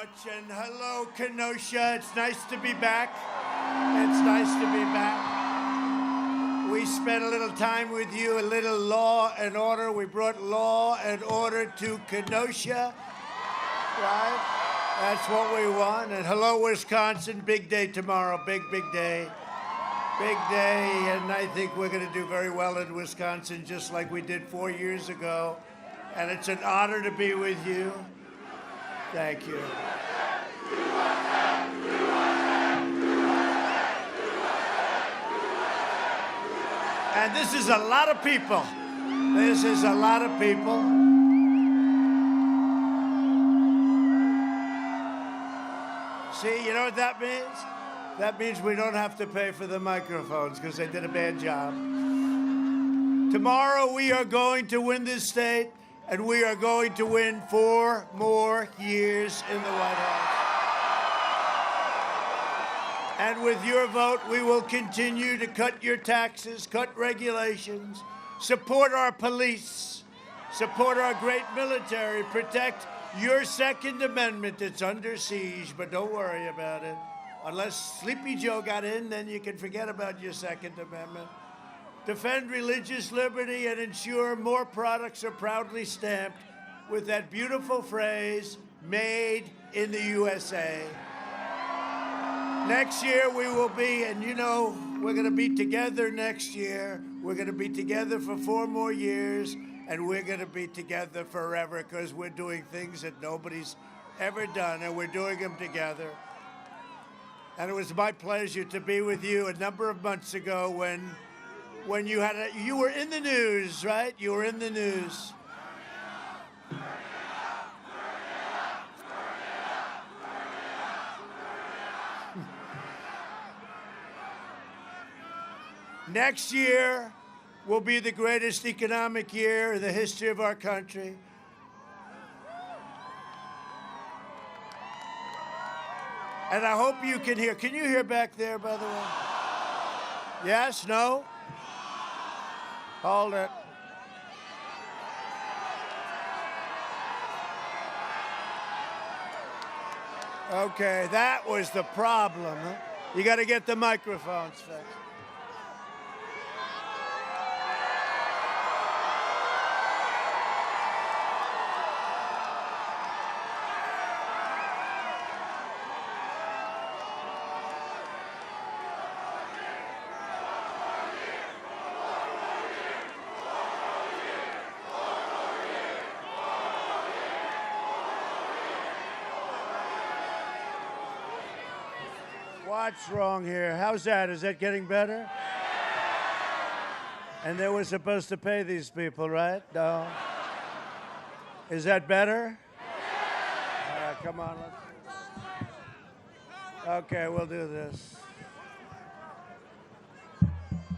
much, and hello, Kenosha. It's nice to be back. It's nice to be back. We spent a little time with you, a little law and order. We brought law and order to Kenosha, right? That's what we want. And hello, Wisconsin. Big day tomorrow. Big day. Big day, and I think we're going to do very well in Wisconsin, just like we did 4 years ago. And it's an honor to be with you. Thank you. And this is a lot of people. This is a lot of people. See, you know what that means? That means we don't have to pay for the microphones because they did a bad job. Tomorrow we are going to win this state, and we are going to win 4 more years in the White House. And with your vote, we will continue to cut your taxes, cut regulations, support our police, support our great military, protect your Second Amendment. It's under siege, but don't worry about it. Unless Sleepy Joe got in, then you can forget about your Second Amendment. Defend religious liberty and ensure more products are proudly stamped with that beautiful phrase, made in the USA. Next year we will be, and you know, we're going to be together next year. We're going to be together for 4 more years, and we're going to be together forever because we're doing things that nobody's ever done, and we're doing them together. And it was my pleasure to be with you a number of months ago when you were in the news, right? You were in the news. Next year will be the greatest economic year in the history of our country. And I hope you can hear. Can you hear back there, by the way? Yes? No? Hold it. Okay, that was the problem. Huh? You got to get the microphones fixed. What's wrong here? How's that? Is that getting better? And they were supposed to pay these people, right? No. Is that better? Come on. Okay, we'll do this.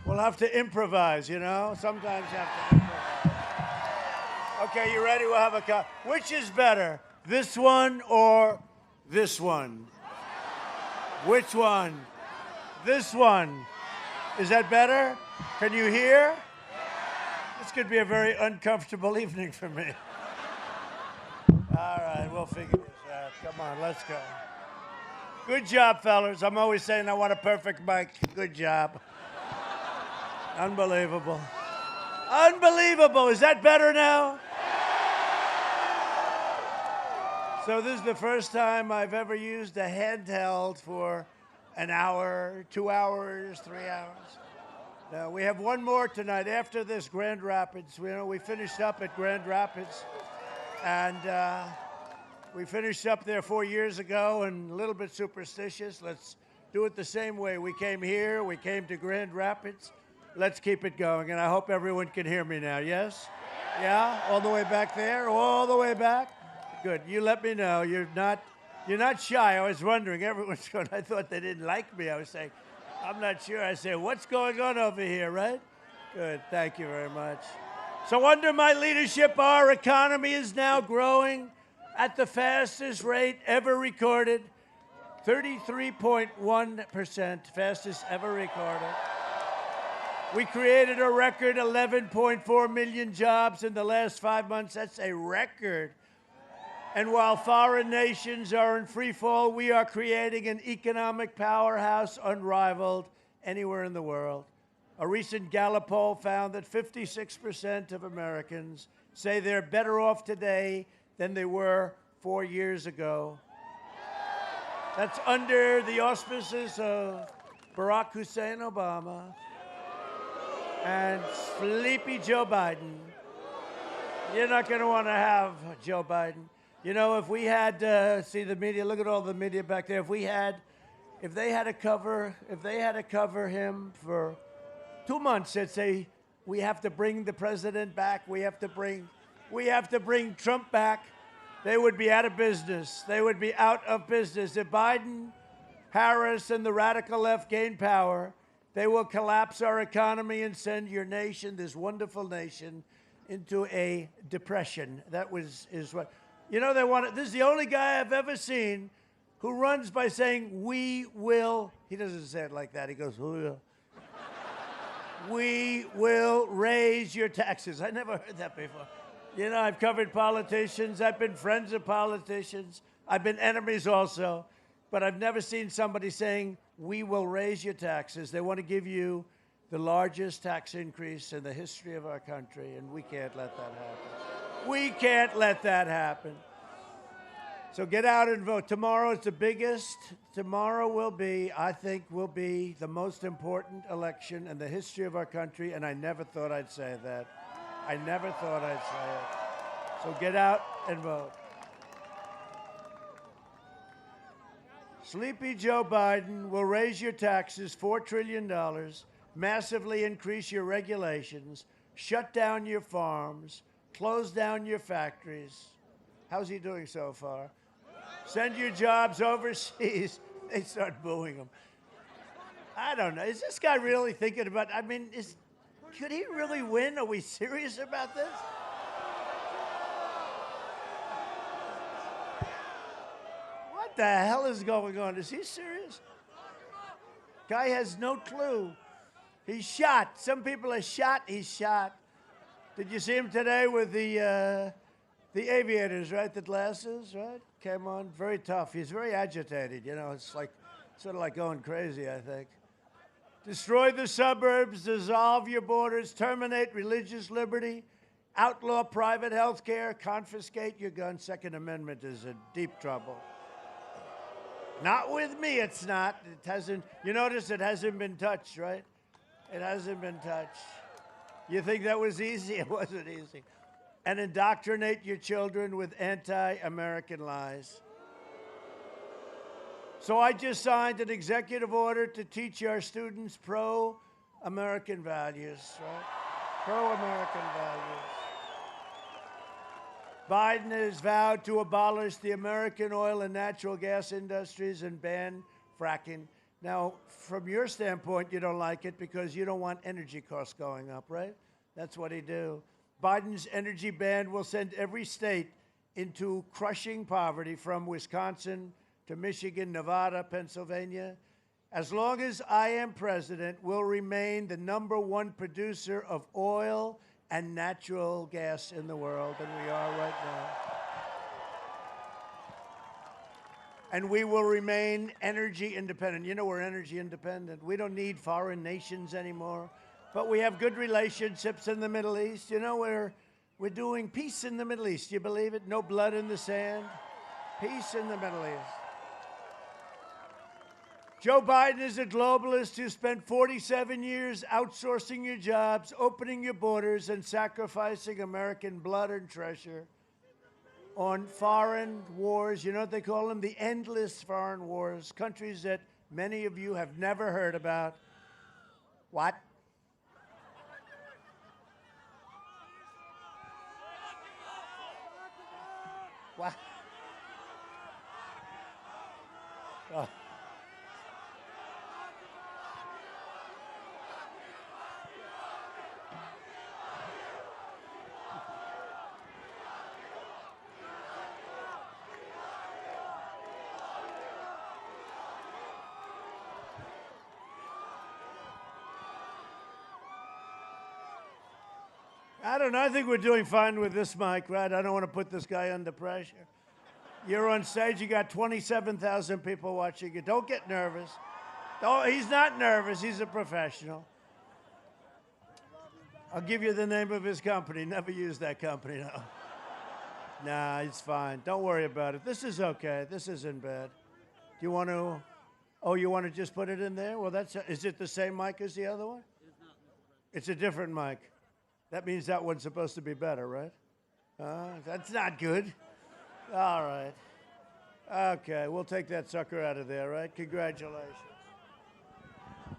We'll have to improvise, you know? Sometimes you have to improvise. Okay, you ready? We'll have a Which is better, this one or this one? Which one? This one. Is that better? Can you hear? This could be a very uncomfortable evening for me. All right, we'll figure this out. Come on, let's go. Good job, fellas. I'm always saying I want a perfect mic. Good job. Unbelievable. Unbelievable. Is that better now? So this is the first time I've ever used a handheld for an hour, 2 hours, 3 hours. Now, we have one more tonight. After this, Grand Rapids. We finished up at Grand Rapids, and we finished up there 4 years ago, and a little bit superstitious. Let's do it the same way. We came here. We came to Grand Rapids. Let's keep it going, and I hope everyone can hear me now. Yes? Yeah? All the way back there? All the way back? Good. You let me know. You're not shy. I was wondering. Everyone's going, I thought they didn't like me. I was saying, I'm not sure. I said, what's going on over here, right? Good. Thank you very much. So under my leadership, our economy is now growing at the fastest rate ever recorded, 33.1%, fastest ever recorded. We created a record 11.4 million jobs in the last 5 months. That's a record. And while foreign nations are in free fall, we are creating an economic powerhouse unrivaled anywhere in the world. A recent Gallup poll found that 56% of Americans say they're better off today than they were 4 years ago. That's under the auspices of Barack Hussein Obama and sleepy Joe Biden. You're not going to want to have Joe Biden. You know, if we had, see the media, look at all the media back there. If they had to cover him for 2 months, they'd say, we have to bring the president back. We have to bring Trump back. They would be out of business. They would be out of business. If Biden, Harris, and the radical left gain power, they will collapse our economy and send your nation, this wonderful nation, into a depression. Is what, you know, they want it. This is the only guy I've ever seen who runs by saying, we will. He doesn't say it like that. He goes, we will. We will raise your taxes. I never heard that before. You know, I've covered politicians. I've been friends of politicians. I've been enemies also. But I've never seen somebody saying, we will raise your taxes. They want to give you the largest tax increase in the history of our country, and we can't let that happen. We can't let that happen. So get out and vote. Tomorrow is the biggest. Tomorrow will be, I think, will be the most important election in the history of our country, and I never thought I'd say that. I never thought I'd say it. So get out and vote. Sleepy Joe Biden will raise your taxes $4 trillion, massively increase your regulations, shut down your farms, close down your factories. How's he doing so far? Send your jobs overseas. They start booing him. I don't know. Is this guy really thinking about, could he really win? Are we serious about this? What the hell is going on? Is he serious? Guy has no clue. He's shot. Some people are shot. He's shot. Did you see him today with the aviators, right? The glasses, right? Came on. Very tough. He's very agitated. You know, it's like sort of like going crazy, I think. Destroy the suburbs, dissolve your borders, terminate religious liberty, outlaw private health care, confiscate your guns. Second Amendment is in deep trouble. Not with me, it's not. It hasn't, you notice it hasn't been touched, right? It hasn't been touched. You think that was easy? It wasn't easy. And indoctrinate your children with anti-American lies. So I just signed an executive order to teach our students pro-American values, right? Pro-American values. Biden has vowed to abolish the American oil and natural gas industries and ban fracking. Now, from your standpoint, you don't like it because you don't want energy costs going up, right? That's what he do. Biden's energy ban will send every state into crushing poverty, from Wisconsin to Michigan, Nevada, Pennsylvania. As long as I am president, we'll remain the #1 producer of oil and natural gas in the world, and we are right now. And we will remain energy independent. You know, we're energy independent. We don't need foreign nations anymore. But we have good relationships in the Middle East. You know, we're doing peace in the Middle East. You believe it? No blood in the sand. Peace in the Middle East. Joe Biden is a globalist who spent 47 years outsourcing your jobs, opening your borders, and sacrificing American blood and treasure on foreign wars. You know what they call them? The endless foreign wars. Countries that many of you have never heard about. What? What? Oh. I don't know. I think we're doing fine with this mic, right? I don't want to put this guy under pressure. You're on stage. You got 27,000 people watching you. Don't get nervous. He's not nervous. He's a professional. I'll give you the name of his company. Never use that company, no. Nah, it's fine. Don't worry about it. This is okay. This isn't bad. Do you want to? Oh, you want to just put it in there? Well, is it the same mic as the other one? It's a different mic. That means that one's supposed to be better, right? That's not good. All right. Okay, we'll take that sucker out of there, right? Congratulations.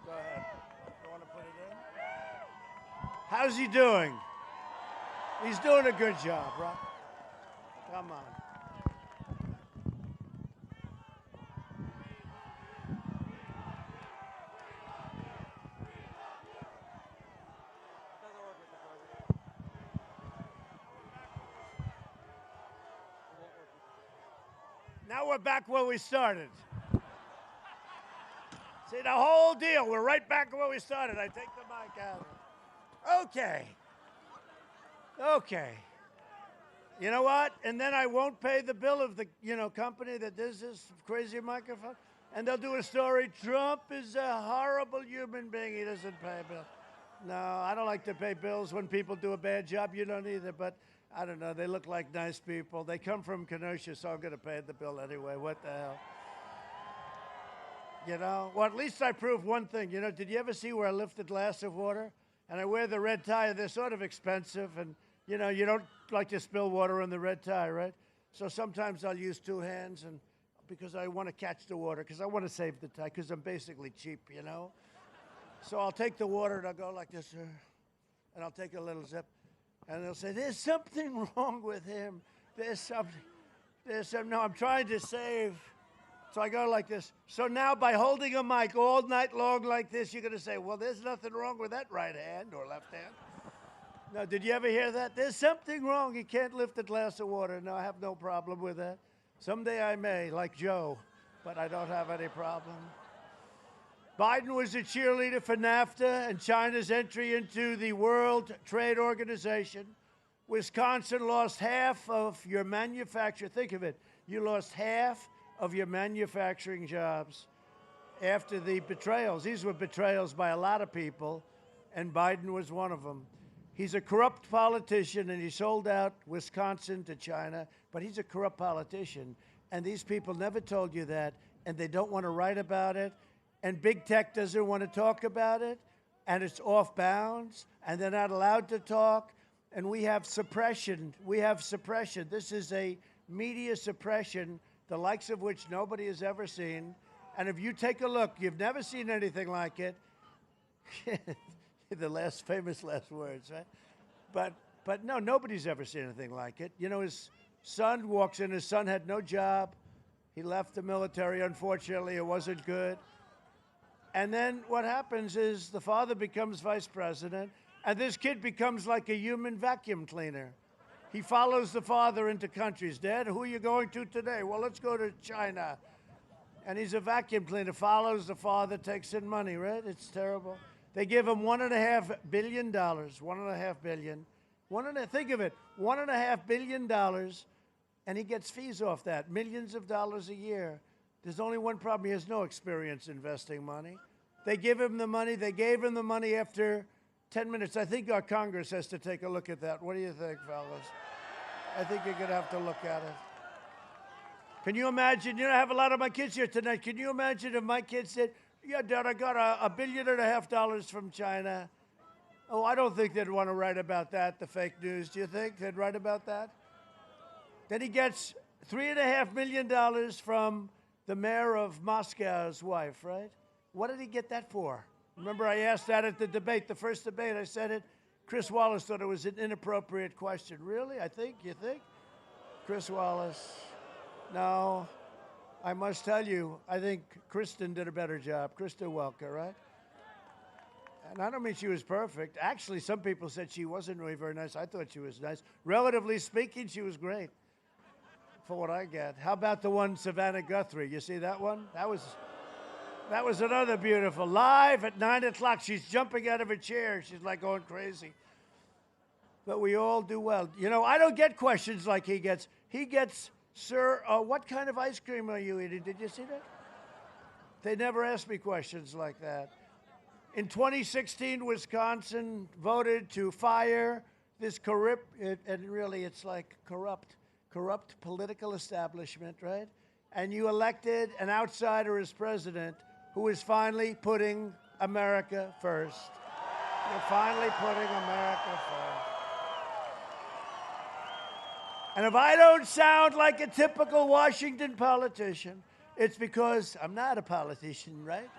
Go ahead. You want to put it in? How's he doing? He's doing a good job, right? Come on. Now we're back where we started. See, the whole deal, we're right back where we started. I take the mic out. Okay. Okay. You know what? And then I won't pay the bill of the, company that does this crazy microphone. And they'll do a story, Trump is a horrible human being. He doesn't pay a bill. No, I don't like to pay bills when people do a bad job. You don't either, but I don't know. They look like nice people. They come from Kenosha, so I'm going to pay the bill anyway. What the hell? Well, at least I proved one thing. Did you ever see where I lift a glass of water? And I wear the red tie. They're sort of expensive. And, you don't like to spill water on the red tie, right? So sometimes I'll use two hands because I want to catch the water, because I want to save the tie, because I'm basically cheap, So I'll take the water and I'll go like this, and I'll take a little sip. And they'll say, there's something wrong with him. There's something. No, I'm trying to save. So I go like this. So now by holding a mic all night long like this, you're going to say, well, there's nothing wrong with that right hand or left hand. No, did you ever hear that? There's something wrong. You can't lift a glass of water. No, I have no problem with that. Someday I may, like Joe, but I don't have any problem. Biden was a cheerleader for NAFTA and China's entry into the World Trade Organization. Wisconsin lost half of your manufacturing. Think of it. You lost half of your manufacturing jobs after the betrayals. These were betrayals by a lot of people, and Biden was one of them. He's a corrupt politician, and he sold out Wisconsin to China, but he's a corrupt politician. And these people never told you that, and they don't want to write about it. And big tech doesn't want to talk about it, and it's off bounds, and they're not allowed to talk, and we have suppression. We have suppression. This is a media suppression, the likes of which nobody has ever seen. And if you take a look, you've never seen anything like it. The famous last words, right? But no, nobody's ever seen anything like it. His son walks in. His son had no job. He left the military. Unfortunately, it wasn't good. And then what happens is the father becomes vice president, and this kid becomes like a human vacuum cleaner. He follows the father into countries. Dad, who are you going to today? Well, let's go to China. And he's a vacuum cleaner, follows the father, takes in money, right? It's terrible. They give him $1.5 billion. $1.5 billion. Think of it, $1.5 billion, and he gets fees off that, millions of dollars a year. There's only one problem. He has no experience investing money. They give him the money. They gave him the money after 10 minutes. I think our Congress has to take a look at that. What do you think, fellas? I think you're going to have to look at it. Can you imagine? I have a lot of my kids here tonight. Can you imagine if my kids said, yeah, Dad, I got $1.5 billion from China. Oh, I don't think they'd want to write about that, the fake news. Do you think they'd write about that? Then he gets $3.5 million from the mayor of Moscow's wife, right? What did he get that for? Remember, I asked that at the debate, the first debate. I said it. Chris Wallace thought it was an inappropriate question. Really? You think? Chris Wallace. No. I must tell you, I think Kristen did a better job. Kristen Welker, right? And I don't mean she was perfect. Actually, some people said she wasn't really very nice. I thought she was nice. Relatively speaking, she was great. For what I get. How about the one, Savannah Guthrie? You see that one? That was another beautiful. Live at 9 o'clock. She's jumping out of her chair. She's like going crazy. But we all do well. I don't get questions like he gets. He gets Sir, what kind of ice cream are you eating? Did you see that? They never asked me questions like that. In 2016, Wisconsin voted to fire this and really it's like corrupt political establishment, right? And you elected an outsider as president who is finally putting America first. You're finally putting America first. And if I don't sound like a typical Washington politician, it's because I'm not a politician, right?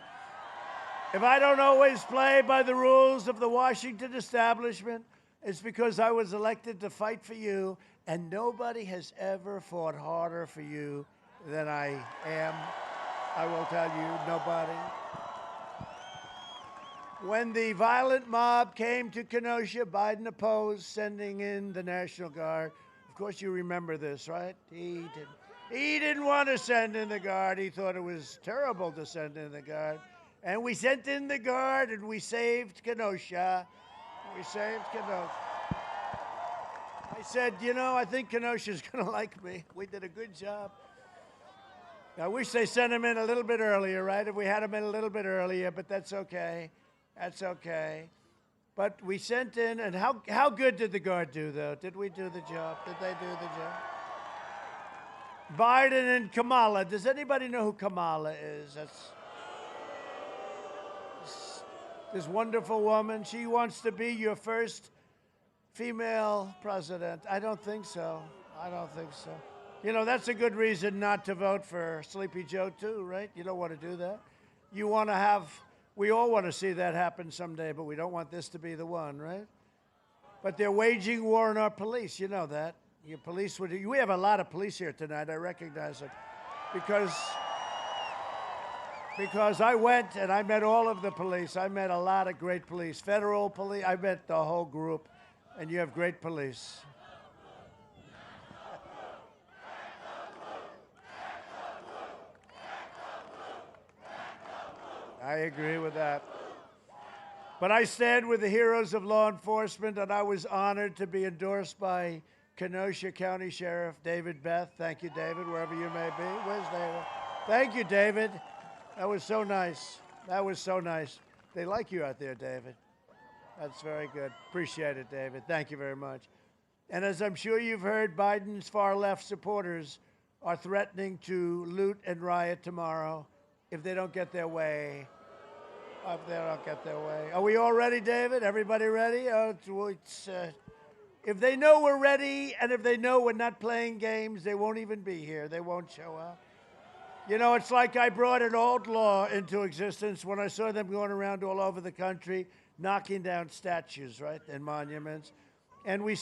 If I don't always play by the rules of the Washington establishment, it's because I was elected to fight for you, and nobody has ever fought harder for you than I am. I will tell you, nobody. When the violent mob came to Kenosha, Biden opposed sending in the National Guard. Of course, you remember this, right? He didn't want to send in the Guard. He thought it was terrible to send in the Guard. And we sent in the Guard, and we saved Kenosha. We saved Kenosha. I said, you know, I think Kenosha's going to like me. We did a good job. I wish they sent him in a little bit earlier, right? If we had him in a little bit earlier, but that's okay. That's okay. But we sent in, and how good did the Guard do, though? Did we do the job? Did they do the job? Biden and Kamala. Does anybody know who Kamala is? That's this wonderful woman. She wants to be your first female president. I don't think so. I don't think so. You know, that's a good reason not to vote for Sleepy Joe, too, right? You don't want to do that. You want to have... We all want to see that happen someday, but we don't want this to be the one, right? But they're waging war on our police. You know that. Your police would. We have a lot of police here tonight. I recognize it. Because I went and I met all of the police. I met a lot of great police. Federal police. I met the whole group. And you have great police. I agree with that. But I stand with the heroes of law enforcement, and I was honored to be endorsed by Kenosha County Sheriff David Beth. Thank you, David, wherever you may be. Where's David? Thank you, David. That was so nice. That was so nice. They like you out there, David. That's very good. Appreciate it, David. Thank you very much. And as I'm sure you've heard, Biden's far-left supporters are threatening to loot and riot tomorrow if they don't get their way. If they don't get their way. Are we all ready, David? Everybody ready? If they know we're ready, and if they know we're not playing games, they won't even be here. They won't show up. You know, it's like I brought an old law into existence when I saw them going around all over the country, knocking down statues, right, and monuments. And we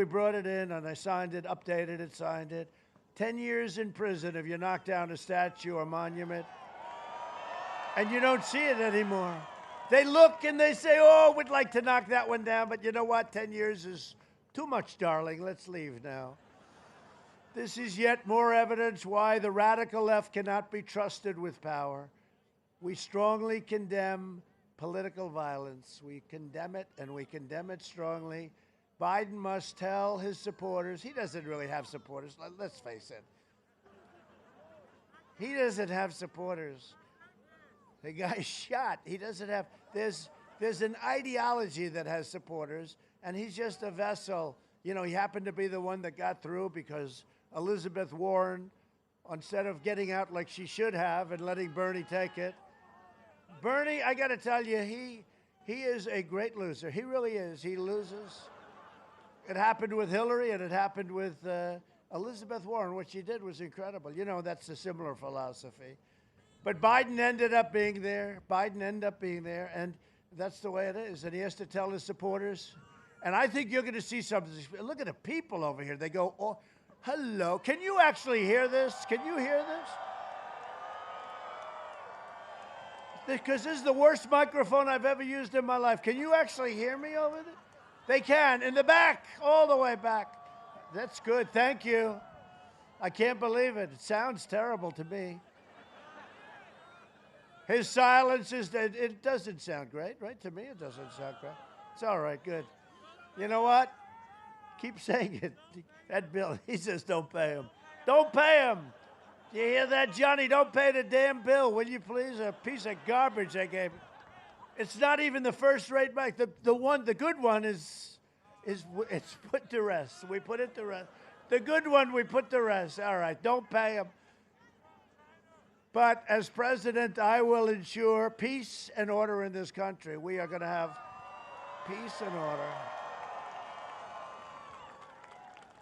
brought it in, and I signed it, updated it, signed it. 10 years in prison if you knock down a statue or monument. And you don't see it anymore. They look and they say, oh, we'd like to knock that one down, but you know what? 10 years is too much, darling. Let's leave now. This is yet more evidence why the radical left cannot be trusted with power. We strongly condemn political violence. We condemn it, and we condemn it strongly. Biden must tell his supporters, he doesn't really have supporters, let's face it. He doesn't have supporters. The guy's shot. He doesn't have, there's an ideology that has supporters, and he's just a vessel. You know, he happened to be the one that got through because Elizabeth Warren, instead of getting out like she should have and letting Bernie take it, Bernie, I got to tell you, he is a great loser. He really is. He loses. It happened with Hillary, and it happened with Elizabeth Warren. What she did was incredible. You know, that's a similar philosophy. But Biden ended up being there. And that's the way it is. And he has to tell his supporters. And I think you're going to see something. Look at the people over here. They go, oh, hello. Can you actually hear this? Can you hear this? Because this is the worst microphone I've ever used in my life. Can you actually hear me over there? They can. In the back, all the way back. That's good. Thank you. I can't believe it. It sounds terrible to me. His silence it doesn't sound great, right? To me, it doesn't sound great. It's all right, good. You know what? Keep saying it. That bill, he says don't pay him. Don't pay them. Do you hear that, Johnny? Don't pay the damn bill, will you please? A piece of garbage they gave me. It's not even the first-rate bank. The good one it's put to rest. We put it to rest. The good one we put to rest. All right, don't pay them. But as president, I will ensure peace and order in this country. We are going to have peace and order.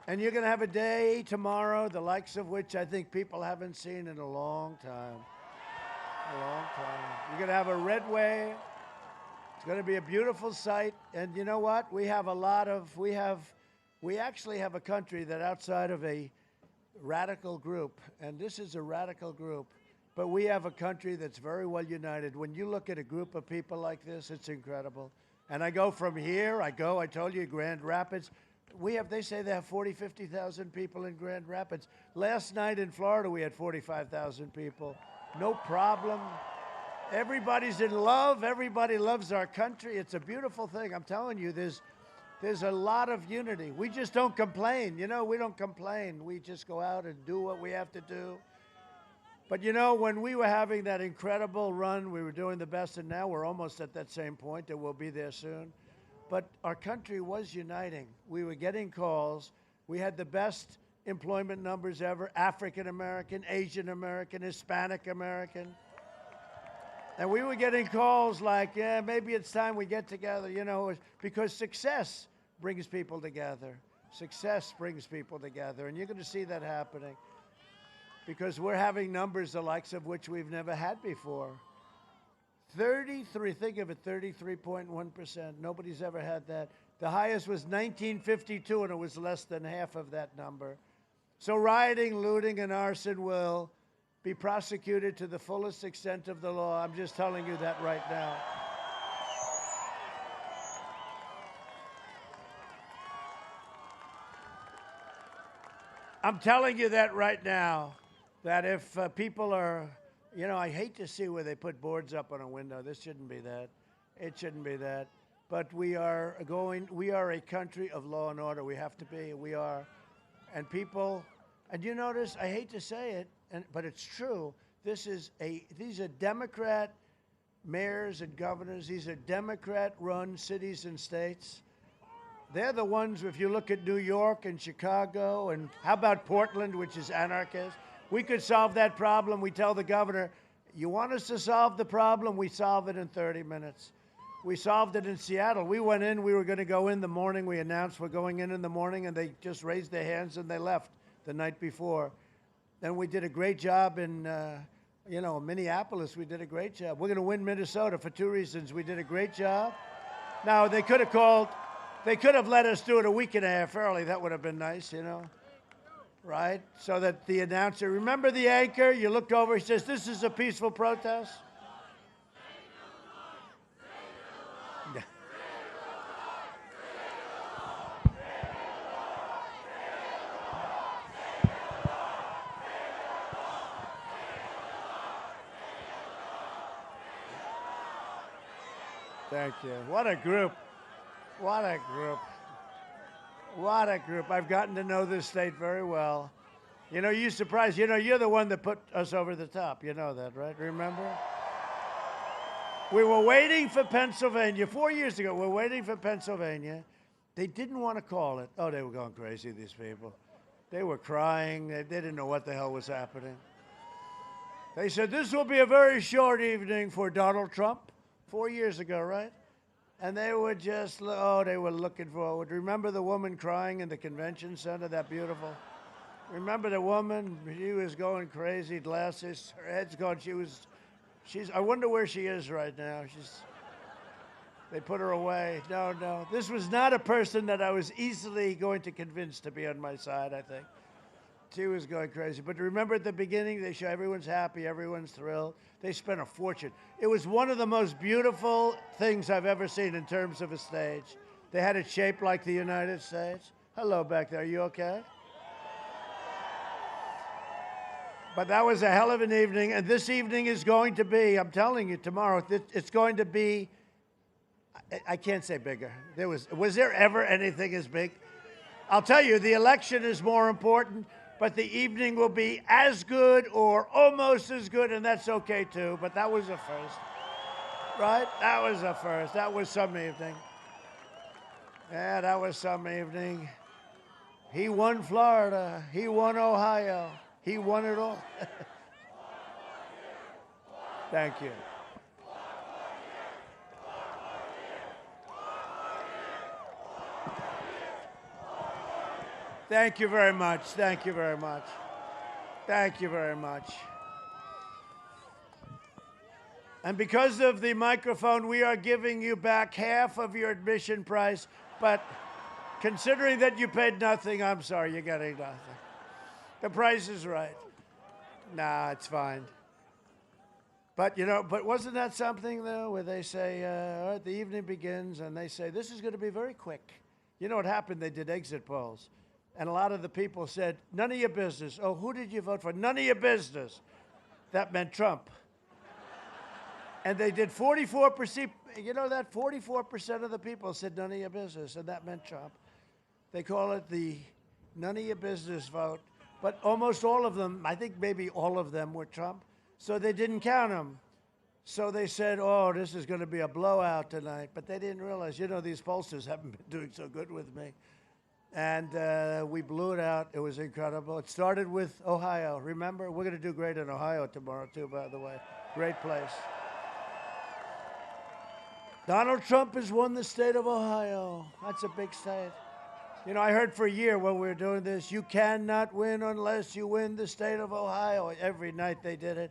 And you're going to have a day tomorrow, the likes of which I think people haven't seen in a long time. A long time. You're going to have a red wave. It's going to be a beautiful sight. And you know what? We actually have a country that outside of a radical group, and this is a radical group, but we have a country that's very well united. When you look at a group of people like this, it's incredible. And I go from here, I told you, Grand Rapids. They say they have 40, 50,000 people in Grand Rapids. Last night in Florida, we had 45,000 people. No problem. Everybody's in love. Everybody loves our country. It's a beautiful thing. I'm telling you, there's a lot of unity. We just don't complain. You know, we don't complain. We just go out and do what we have to do. But, you know, when we were having that incredible run, we were doing the best, and now we're almost at that same point, and we'll be there soon. But our country was uniting. We were getting calls. We had the best employment numbers ever, African American, Asian American, Hispanic American. And we were getting calls like, yeah, maybe it's time we get together, you know, because success brings people together. Success brings people together, and you're going to see that happening because we're having numbers the likes of which we've never had before. 33, think of it, 33.1%. Nobody's ever had that. The highest was 1952, and it was less than half of that number. So rioting, looting, and arson will be prosecuted to the fullest extent of the law. I'm just telling you that right now. I'm telling you that right now, that if people are, you know, I hate to see where they put boards up on a window. This shouldn't be that. It shouldn't be that. But we are a country of law and order. We have to be. We are. And people, and you notice, I hate to say it, but it's true. These are Democrat mayors and governors. These are Democrat-run cities and states. They're the ones, if you look at New York and Chicago, and how about Portland, which is anarchist? We could solve that problem. We tell the governor, you want us to solve the problem? We solve it in 30 minutes. We solved it in Seattle. We went in. We were going to go in the morning. We announced we're going in the morning, and they just raised their hands, and they left the night before. Then we did a great job in, Minneapolis. We did a great job. We're going to win Minnesota for two reasons. We did a great job. Now, they could have let us do it a week and a half early. That would have been nice, you know, right? So that the announcer, remember the anchor? You looked over, he says, this is a peaceful protest. Thank you. What a group. What a group. What a group. I've gotten to know this state very well. You know, you're surprised. You know, you're the one that put us over the top. You know that, right? Remember? We were waiting for Pennsylvania. 4 years ago, we're waiting for Pennsylvania. They didn't want to call it. Oh, they were going crazy, these people. They were crying. They didn't know what the hell was happening. They said, this will be a very short evening for Donald Trump. 4 years ago, right? And they were just, they were looking forward. Remember the woman crying in the convention center, that beautiful? Remember the woman? She was going crazy, glasses, her head's gone. I wonder where she is right now. They put her away. No. This was not a person that I was easily going to convince to be on my side, I think. She was going crazy. But remember at the beginning, they show everyone's happy, everyone's thrilled. They spent a fortune. It was one of the most beautiful things I've ever seen in terms of a stage. They had it shaped like the United States. Hello back there, are you okay? But that was a hell of an evening, and this evening is going to be, I'm telling you, tomorrow, it's going to be, I can't say bigger. Was there ever anything as big? I'll tell you, the election is more important. but the evening will be as good or almost as good, and that's okay too. But that was a first, right? That was a first. That was some evening. Yeah, that was some evening. He won Florida. He won Ohio. He won it all. Thank you. Thank you very much. Thank you very much. Thank you very much. And because of the microphone, we are giving you back half of your admission price. But considering that you paid nothing, I'm sorry, you're getting nothing. The price is right. Nah, it's fine. But, but wasn't that something, though, where they say, all right, the evening begins, and they say, this is going to be very quick. You know what happened? They did exit polls. And a lot of the people said, none of your business. Oh, who did you vote for? None of your business. That meant Trump. And they did 44%. You know that 44% of the people said none of your business, and that meant Trump. They call it the none of your business vote. But almost all of them, I think maybe all of them were Trump. So they didn't count them. So they said, oh, this is going to be a blowout tonight. But they didn't realize, these pollsters haven't been doing so good with me. And we blew it out. It was incredible. It started with Ohio. Remember, we're going to do great in Ohio tomorrow, too, by the way. Great place. Donald Trump has won the state of Ohio. That's a big state. I heard for a year when we were doing this, you cannot win unless you win the state of Ohio. Every night they did it.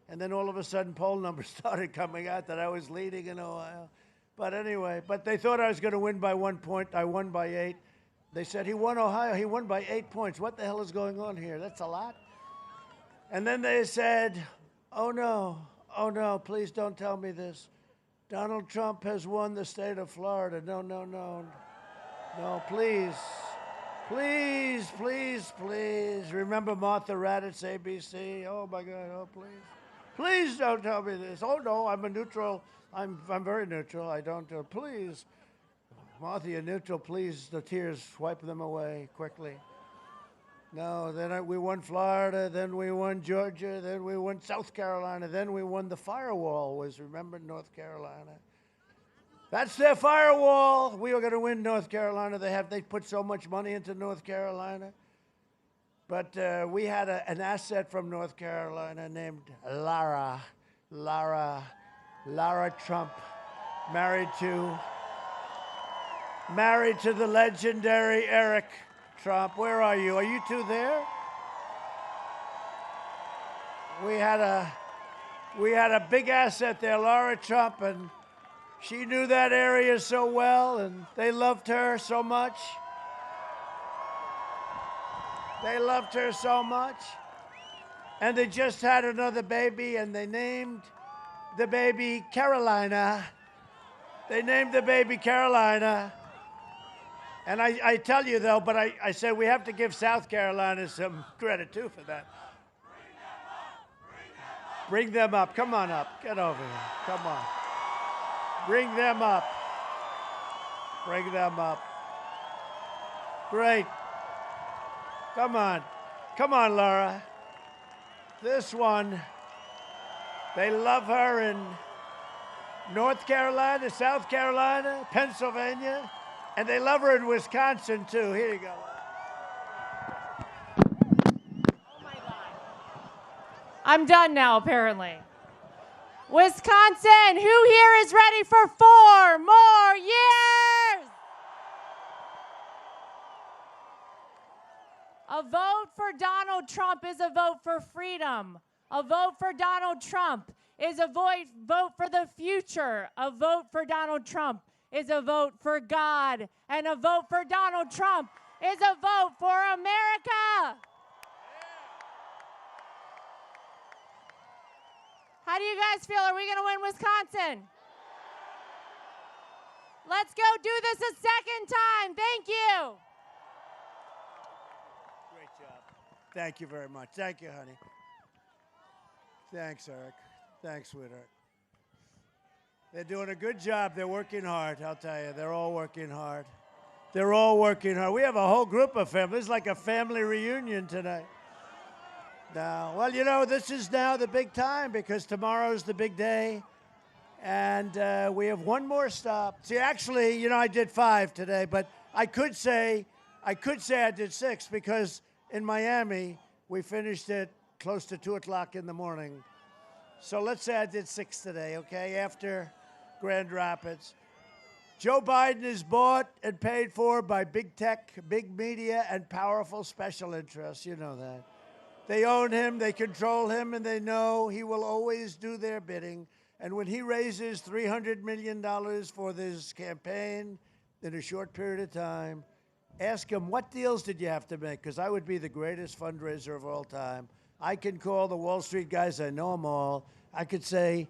And then all of a sudden, poll numbers started coming out that I was leading in Ohio. But anyway, they thought I was going to win by 1 point. I won by 8. They said he won Ohio. He won by 8 points. What the hell is going on here? That's a lot. And then they said, oh, no, please don't tell me this. Donald Trump has won the state of Florida. No, please. Please. Remember Martha Raddatz, ABC? Oh, my God, oh, please. Please don't tell me this. Oh, no, I'm a neutral. I'm very neutral. I don't, please. Martha, you're neutral. Please, the tears, wipe them away quickly. No, then we won Florida, then we won Georgia, then we won South Carolina, then we won the firewall, remember, North Carolina. That's their firewall. We were going to win North Carolina. They put so much money into North Carolina. But we had an asset from North Carolina named Lara Trump, married to the legendary Eric Trump. Where are you? Are you two there? We had a big asset there, Lara Trump, and she knew that area so well, and they loved her so much. And they just had another baby, and they named the baby Carolina. And I tell you, though, but I said we have to give South Carolina some credit, too, for that. Bring them up. Come on up. Get over here. Come on. Bring them up. Great. Come on, Laura. This one, they love her in North Carolina, South Carolina, Pennsylvania, and they love her in Wisconsin, too. Here you go. Oh, my God. I'm done now, apparently. Wisconsin, who here is ready for 4 more years? A vote for Donald Trump is a vote for freedom. A vote for Donald Trump is a vote for the future. A vote for Donald Trump is a vote for God. And a vote for Donald Trump is a vote for America. How do you guys feel? Are we going to win Wisconsin? Let's go do this a second time. Thank you. Great job. Thank you very much. Thank you, honey. Thanks, Eric. Thanks, sweetheart. They're doing a good job. They're working hard, I'll tell you. They're all working hard. They're all working hard. We have a whole group of families. It's like a family reunion tonight. Now, well, you know, this is now the big time because tomorrow's the big day. And we have one more stop. See, actually, you know, I did 5 today, but I could say I did 6 because in Miami, we finished it close to 2 o'clock in the morning. So let's say I did 6 today, okay, after Grand Rapids. Joe Biden is bought and paid for by big tech, big media, and powerful special interests. You know that. They own him, they control him, and they know he will always do their bidding. And when he raises $300 million for this campaign in a short period of time, ask him, what deals did you have to make? Because I would be the greatest fundraiser of all time. I can call the Wall Street guys, I know them all. I could say,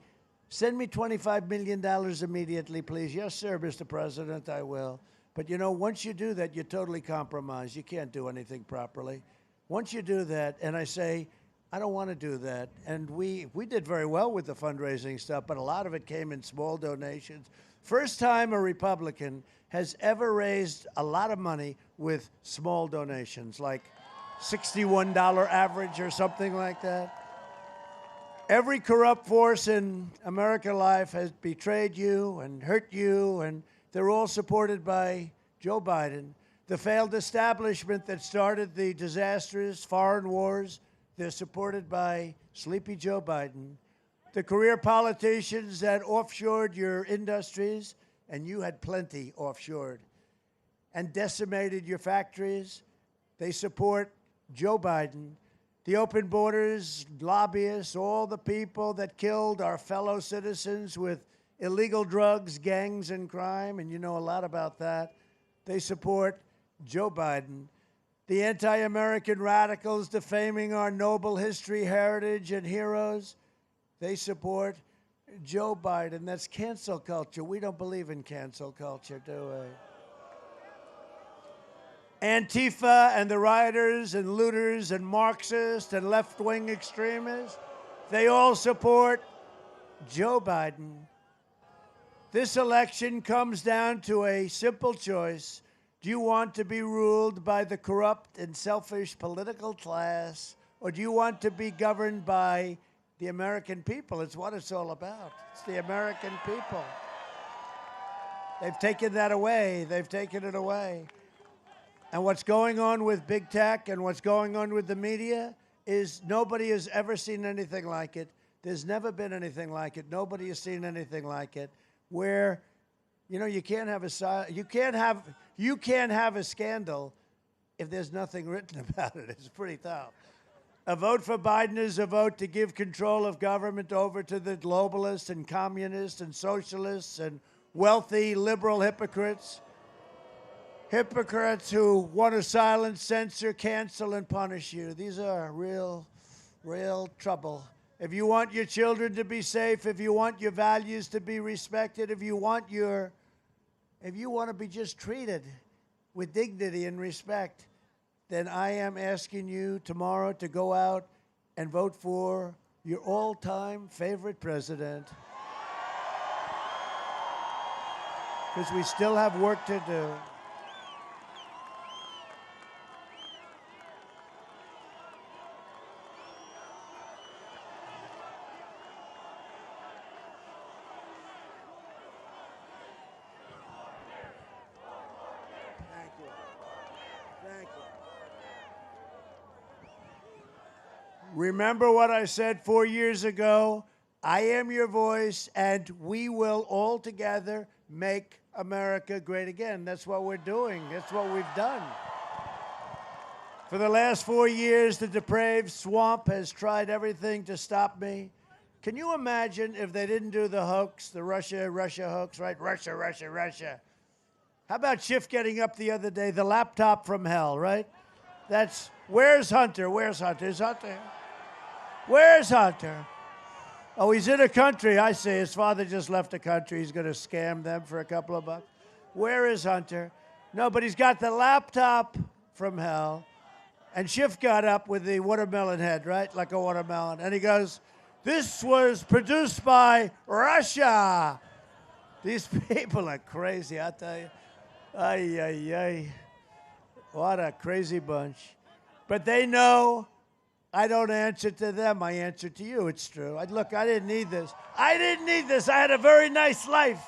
send me $25 million immediately, please. Yes, sir, Mr. President, I will. But, you know, once you do that, you're totally compromised. You can't do anything properly. Once you do that, and I say, I don't want to do that. And we did very well with the fundraising stuff, but a lot of it came in small donations. First time a Republican has ever raised a lot of money with small donations, like $61 average or something like that. Every corrupt force in American life has betrayed you and hurt you, and they're all supported by Joe Biden. The failed establishment that started the disastrous foreign wars, they're supported by Sleepy Joe Biden. The career politicians that offshored your industries, and you had plenty offshored, and decimated your factories, they support Joe Biden. The open borders, lobbyists, all the people that killed our fellow citizens with illegal drugs, gangs, and crime, and you know a lot about that, they support Joe Biden. The anti-American radicals defaming our noble history, heritage, and heroes, they support Joe Biden. That's cancel culture. We don't believe in cancel culture, do we? Antifa and the rioters and looters and Marxists and left-wing extremists, they all support Joe Biden. This election comes down to a simple choice. Do you want to be ruled by the corrupt and selfish political class, or do you want to be governed by the American people? It's what it's all about. It's the American people. They've taken that away. They've taken it away. And what's going on with big tech and what's going on with the media is nobody has ever seen anything like it. There's never been anything like it. Nobody has seen anything like it. Where, you know, you can't have a scandal if there's nothing written about it. It's pretty tough. A vote for Biden is a vote to give control of government over to the globalists and communists and socialists and wealthy liberal hypocrites. Hypocrites who want to silence, censor, cancel, and punish you. These are real trouble. If you want your children to be safe, if you want your values to be respected, if you want to be just treated with dignity and respect, then I am asking you tomorrow to go out and vote for your all-time favorite president. Because we still have work to do. Thank you. Remember what I said 4 years ago? I am your voice, and we will all together make America great again. That's what we're doing. That's what we've done. For the last 4 years, the depraved swamp has tried everything to stop me. Can you imagine if they didn't do the hoax, the Russia hoax, right? Russia. How about Schiff getting up the other day, the laptop from hell, right? Where's Hunter? Is Hunter here? Where's Hunter? Oh, he's in a country, I see. His father just left the country. He's going to scam them for a couple of bucks. Where is Hunter? No, but he's got the laptop from hell. And Schiff got up with the watermelon head, right? Like a watermelon. And he goes, this was produced by Russia. These people are crazy, I tell you. Ay, ay, ay. What a crazy bunch. But they know I don't answer to them. I answer to you. It's true. Look, I didn't need this. I didn't need this. I had a very nice life.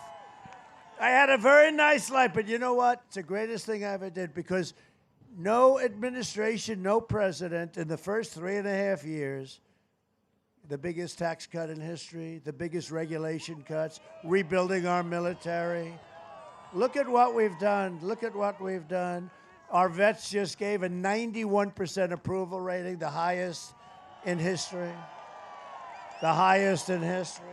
I had a very nice life. But you know what? It's the greatest thing I ever did because no administration, no president in the first 3.5 years, the biggest tax cut in history, the biggest regulation cuts, rebuilding our military. Look at what we've done. Look at what we've done. Our vets just gave a 91% approval rating, the highest in history. The highest in history.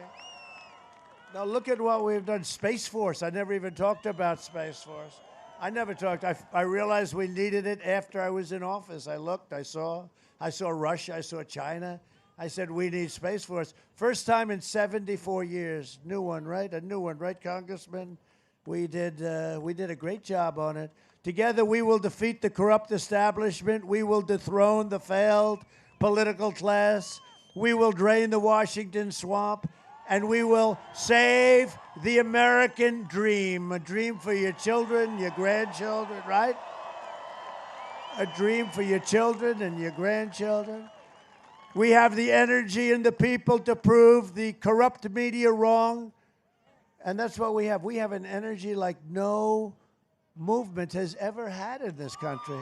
Now look at what we've done. Space Force. I never even talked about Space Force. I never talked. I realized we needed it after I was in office. I looked. I saw Russia. I saw China. I said, we need Space Force. First time in 74 years. New one, right? A new one, right, Congressman? We did a great job on it. Together, we will defeat the corrupt establishment. We will dethrone the failed political class. We will drain the Washington swamp. And we will save the American dream. A dream for your children, your grandchildren, right? A dream for your children and your grandchildren. We have the energy and the people to prove the corrupt media wrong. And that's what we have. We have an energy like no movement has ever had in this country.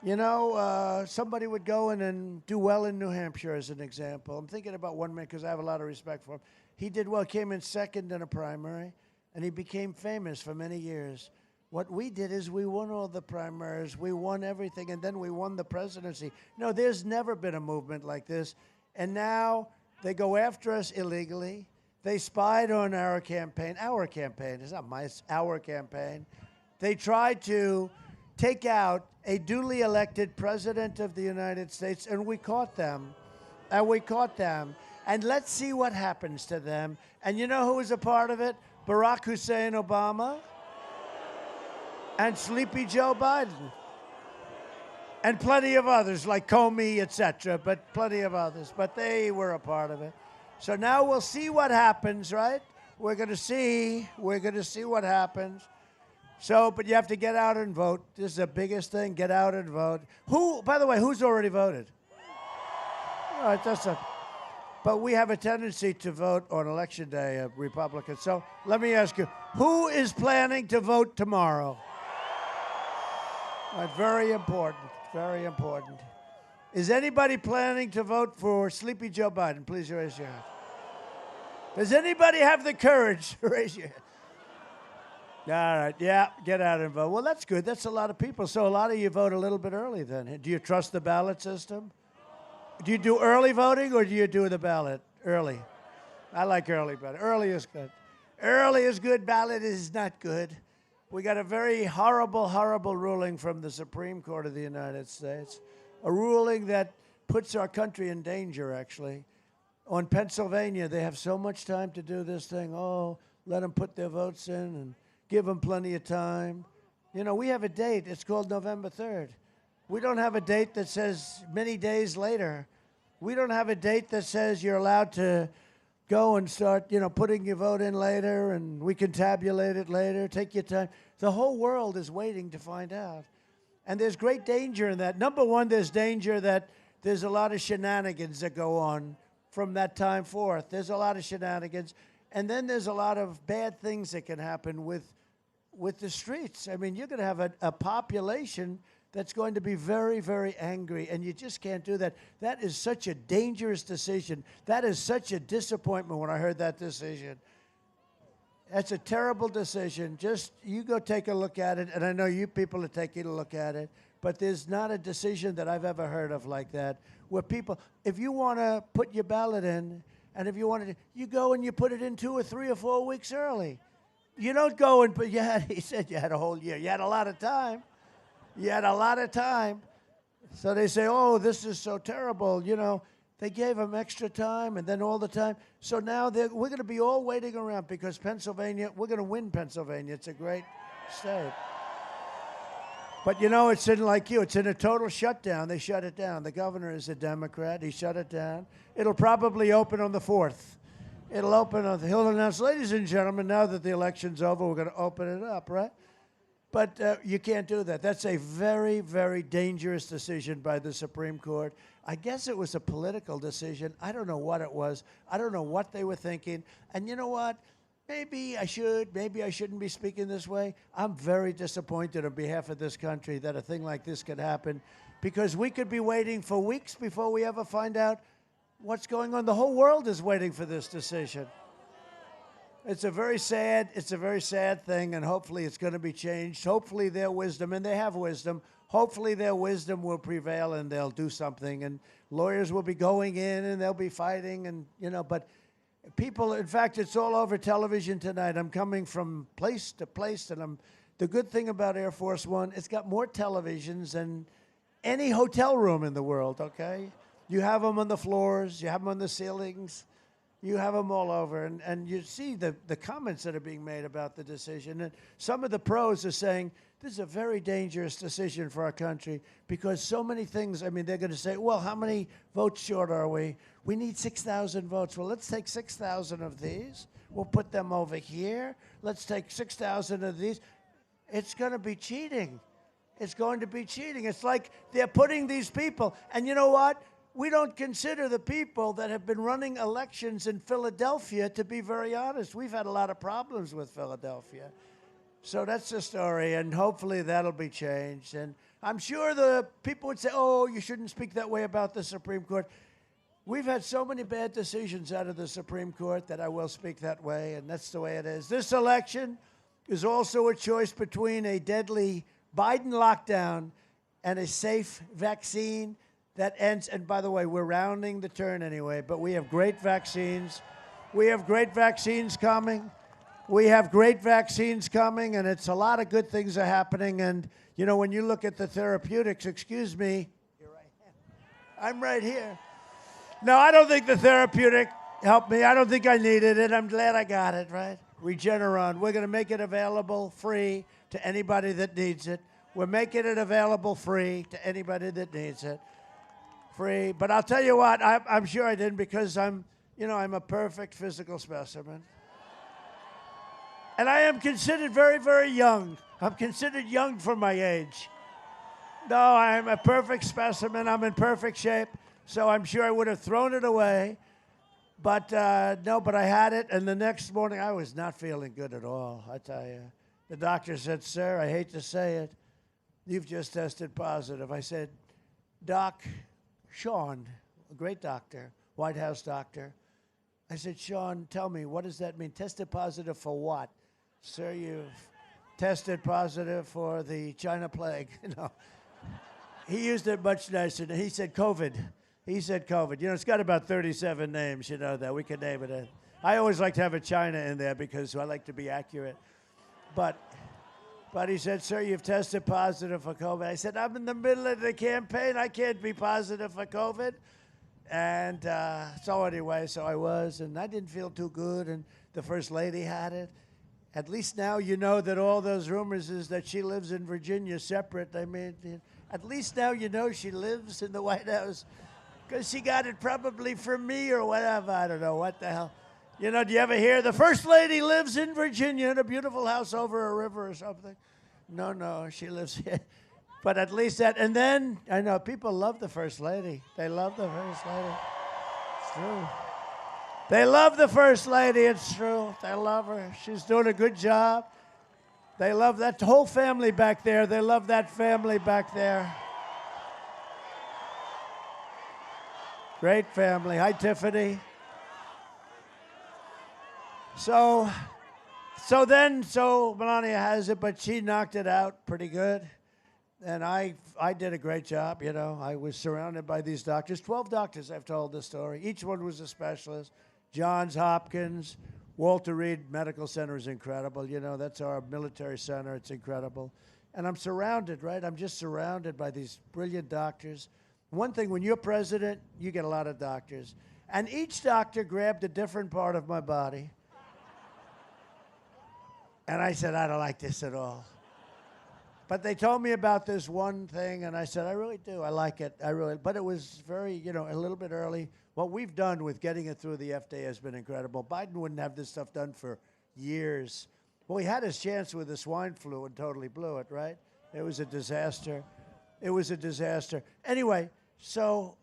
You know, somebody would go in and do well in New Hampshire, as an example. I'm thinking about one man because I have a lot of respect for him. He did well, came in second in a primary, and he became famous for many years. What we did is we won all the primaries, we won everything, and then we won the presidency. No, there's never been a movement like this. And now they go after us illegally. They spied on our campaign. It's not my, it's our campaign. They tried to take out a duly elected president of the United States, and we caught them. And let's see what happens to them. And you know who was a part of it? Barack Hussein Obama and Sleepy Joe Biden. And plenty of others, like Comey, etc., but plenty of others. But they were a part of it. So now we'll see what happens, right? We're going to see what happens. So, but you have to get out and vote. This is the biggest thing, get out and vote. Who, by the way, who's already voted? All right, but we have a tendency to vote on Election Day, Republicans. So let me ask you, who is planning to vote tomorrow? All right, very important, very important. Is anybody planning to vote for Sleepy Joe Biden? Please raise your hand. Does anybody have the courage to raise your hand? All right, yeah, get out and vote. Well, that's good. That's a lot of people. So a lot of you vote a little bit early then. Do you trust the ballot system? Do you do early voting or do you do the ballot early? I like early voting. Early is good. Early is good. Ballot is not good. We got a very horrible, horrible ruling from the Supreme Court of the United States. A ruling that puts our country in danger, actually. On Pennsylvania, they have so much time to do this thing. Oh, let them put their votes in and give them plenty of time. You know, we have a date. It's called November 3rd. We don't have a date that says many days later. We don't have a date that says you're allowed to go and start, you know, putting your vote in later and we can tabulate it later. Take your time. The whole world is waiting to find out. And there's great danger in that. Number one, there's danger that there's a lot of shenanigans that go on from that time forth. There's a lot of shenanigans. And then there's a lot of bad things that can happen with the streets. I mean, you're going to have a population that's going to be very, very angry, and you just can't do that. That is such a dangerous decision. That is such a disappointment when I heard that decision. That's a terrible decision. Just, you go take a look at it, and I know you people are taking a look at it, but there's not a decision that I've ever heard of like that, where people, if you want to put your ballot in, and if you want to, you go and you put it in 2 or 3 or 4 weeks early. You don't go and put, he said you had a whole year. You had a lot of time. You had a lot of time. So they say, oh, this is so terrible. You know, they gave them extra time and then all the time. So now we're going to be all waiting around because Pennsylvania, we're going to win Pennsylvania. It's a great state. But, you know, it's in like you. It's in a total shutdown. They shut it down. The governor is a Democrat. He shut it down. It'll probably open on the 4th. It'll open up. He'll announce, ladies and gentlemen, now that the election's over, we're going to open it up, right? But you can't do that. That's a very, very dangerous decision by the Supreme Court. I guess it was a political decision. I don't know what it was. I don't know what they were thinking. And you know what? Maybe I should, maybe I shouldn't be speaking this way. I'm very disappointed on behalf of this country that a thing like this could happen, because we could be waiting for weeks before we ever find out what's going on. The whole world is waiting for this decision. It's a very sad thing, and hopefully it's going to be changed. Hopefully their wisdom, and they have wisdom, hopefully their wisdom will prevail and they'll do something, and lawyers will be going in and they'll be fighting, and but people, in fact, it's all over television tonight. I'm coming from place to place, and the good thing about Air Force One, it's got more televisions than any hotel room in the world, okay? You have them on the floors, you have them on the ceilings, you have them all over, and you see the comments that are being made about the decision. And some of the pros are saying, this is a very dangerous decision for our country, because so many things, they're going to say, well, how many votes short are we? We need 6,000 votes. Well, let's take 6,000 of these. We'll put them over here. Let's take 6,000 of these. It's going to be cheating. It's going to be cheating. It's like they're putting these people, and you know what? We don't consider the people that have been running elections in Philadelphia, to be very honest. We've had a lot of problems with Philadelphia. So that's the story, and hopefully that'll be changed. And I'm sure the people would say, oh, you shouldn't speak that way about the Supreme Court. We've had so many bad decisions out of the Supreme Court that I will speak that way, and that's the way it is. This election is also a choice between a deadly Biden lockdown and a safe vaccine that ends. And by the way, we're rounding the turn anyway, but we have great vaccines. We have great vaccines coming. We have great vaccines coming, and it's a lot of good things are happening. And, when you look at the therapeutics, excuse me, here I am. I'm right here. No, I don't think the therapeutic helped me. I don't think I needed it. I'm glad I got it, right? Regeneron. We're going to make it available free to anybody that needs it. We're making it available free to anybody that needs it. Free. But I'll tell you what, I'm sure I didn't, because I'm a perfect physical specimen. And I am considered very, very young. I'm considered young for my age. No, I'm a perfect specimen. I'm in perfect shape. So I'm sure I would have thrown it away. But no, but I had it. And the next morning, I was not feeling good at all, I tell you. The doctor said, sir, I hate to say it, you've just tested positive. I said, Doc, Sean, a great doctor, White House doctor. I said, Sean, tell me, what does that mean? Tested positive for what? Sir, you've tested positive for the China plague. He used it much nicer. He said COVID. He said COVID. It's got about 37 names, that. We can name it. I always like to have a China in there because I like to be accurate. But he said, sir, you've tested positive for COVID. I said, I'm in the middle of the campaign. I can't be positive for COVID. And so anyway, so I was, and I didn't feel too good, and the First Lady had it. At least now you know that all those rumors is that she lives in Virginia separate. At least now you know she lives in the White House, because she got it probably from me or whatever. I don't know what the hell. Do you ever hear the First Lady lives in Virginia in a beautiful house over a river or something? No, she lives here. But at least that, and then, I know, people love the First Lady. They love the First Lady. It's true. They love the First Lady, it's true. They love her. She's doing a good job. They love that whole family back there. They love that family back there. Great family. Hi, Tiffany. So Melania has it, but she knocked it out pretty good. And I did a great job, I was surrounded by these doctors. 12 doctors, I've told this story. Each one was a specialist. Johns Hopkins, Walter Reed Medical Center is incredible. That's our military center. It's incredible. And I'm surrounded, right? I'm just surrounded by these brilliant doctors. One thing, when you're president, you get a lot of doctors. And each doctor grabbed a different part of my body. And I said, I don't like this at all. But they told me about this one thing, and I said, I really do. I like it. But it was very, a little bit early. What we've done with getting it through the FDA has been incredible. Biden wouldn't have this stuff done for years. Well, he had his chance with the swine flu and totally blew it, right? It was a disaster. It was a disaster. Anyway, so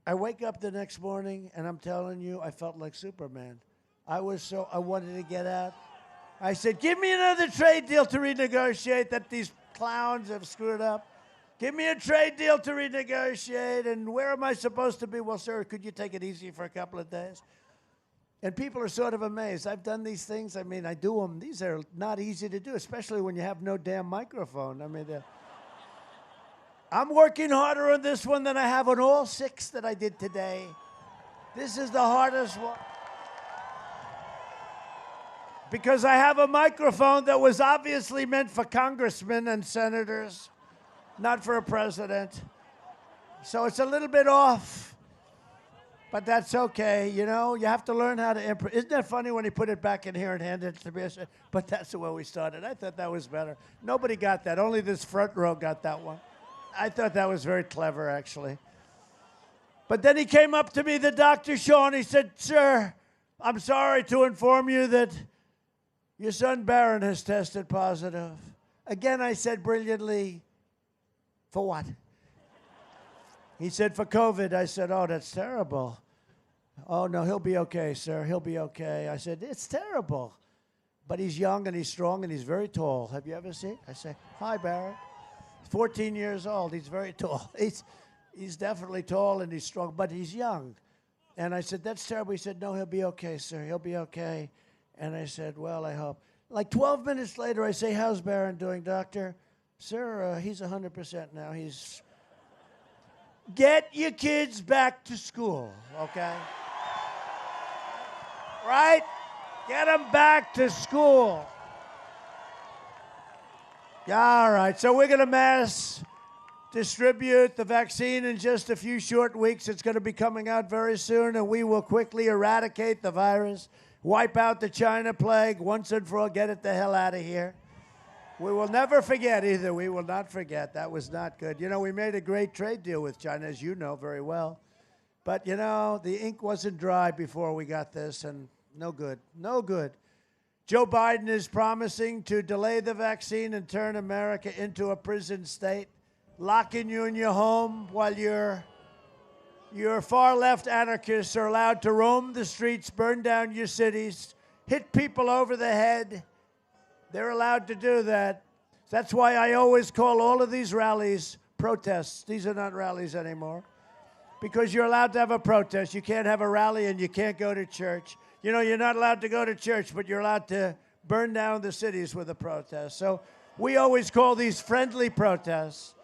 I wake up the next morning, and I'm telling you, I felt like Superman. I wanted to get out. I said, give me another trade deal to renegotiate that these clowns have screwed up. Give me a trade deal to renegotiate, and where am I supposed to be? Well, sir, could you take it easy for a couple of days? And people are sort of amazed. I've done these things. I mean, I do them. These are not easy to do, especially when you have no damn microphone. I mean, I'm working harder on this one than I have on all 6 that I did today. This is the hardest one. Because I have a microphone that was obviously meant for congressmen and senators, not for a president. So it's a little bit off, but that's okay. You have to learn how to improv. Isn't that funny when he put it back in here and handed it to me? But that's the way we started. I thought that was better. Nobody got that. Only this front row got that one. I thought that was very clever, actually. But then he came up to me, the Dr. Sean. He said, sir, I'm sorry to inform you that your son Barron has tested positive. Again, I said brilliantly, for what? He said, for COVID. I said, oh, that's terrible. Oh, no, he'll be okay, sir. He'll be okay. I said, it's terrible. But he's young and he's strong and he's very tall. Have you ever seen? I say, hi, Barron. He's 14 years old. He's very tall. He's definitely tall and he's strong, but he's young. And I said, that's terrible. He said, no, he'll be okay, sir. He'll be okay. And I said, well, I hope. Like 12 minutes later, I say, how's Barron doing, doctor? Sir, he's 100% now. Get your kids back to school, okay? Right? Get them back to school. All right, so we're going to mass distribute the vaccine in just a few short weeks. It's going to be coming out very soon, and we will quickly eradicate the virus. Wipe out the China plague once and for all. Get it the hell out of here. We will never forget either. We will not forget. That was not good. We made a great trade deal with China, as you know very well. But, the ink wasn't dry before we got this, and no good. No good. Joe Biden is promising to delay the vaccine and turn America into a prison state, locking you in your home while your far-left anarchists are allowed to roam the streets, burn down your cities, hit people over the head. They're allowed to do that. That's why I always call all of these rallies protests. These are not rallies anymore. Because you're allowed to have a protest. You can't have a rally and you can't go to church. You're not allowed to go to church, but you're allowed to burn down the cities with a protest. So we always call these friendly protests.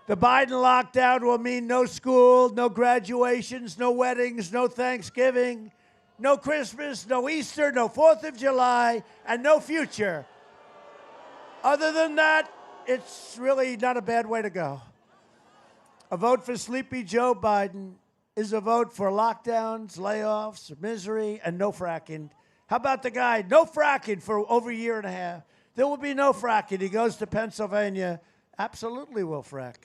The Biden lockdown will mean no school, no graduations, no weddings, no Thanksgiving, no Christmas, no Easter, no 4th of July, and no future. Other than that, it's really not a bad way to go. A vote for Sleepy Joe Biden is a vote for lockdowns, layoffs, misery, and no fracking. How about the guy? No fracking for over a year and a half. There will be no fracking. He goes to Pennsylvania. Absolutely will frack.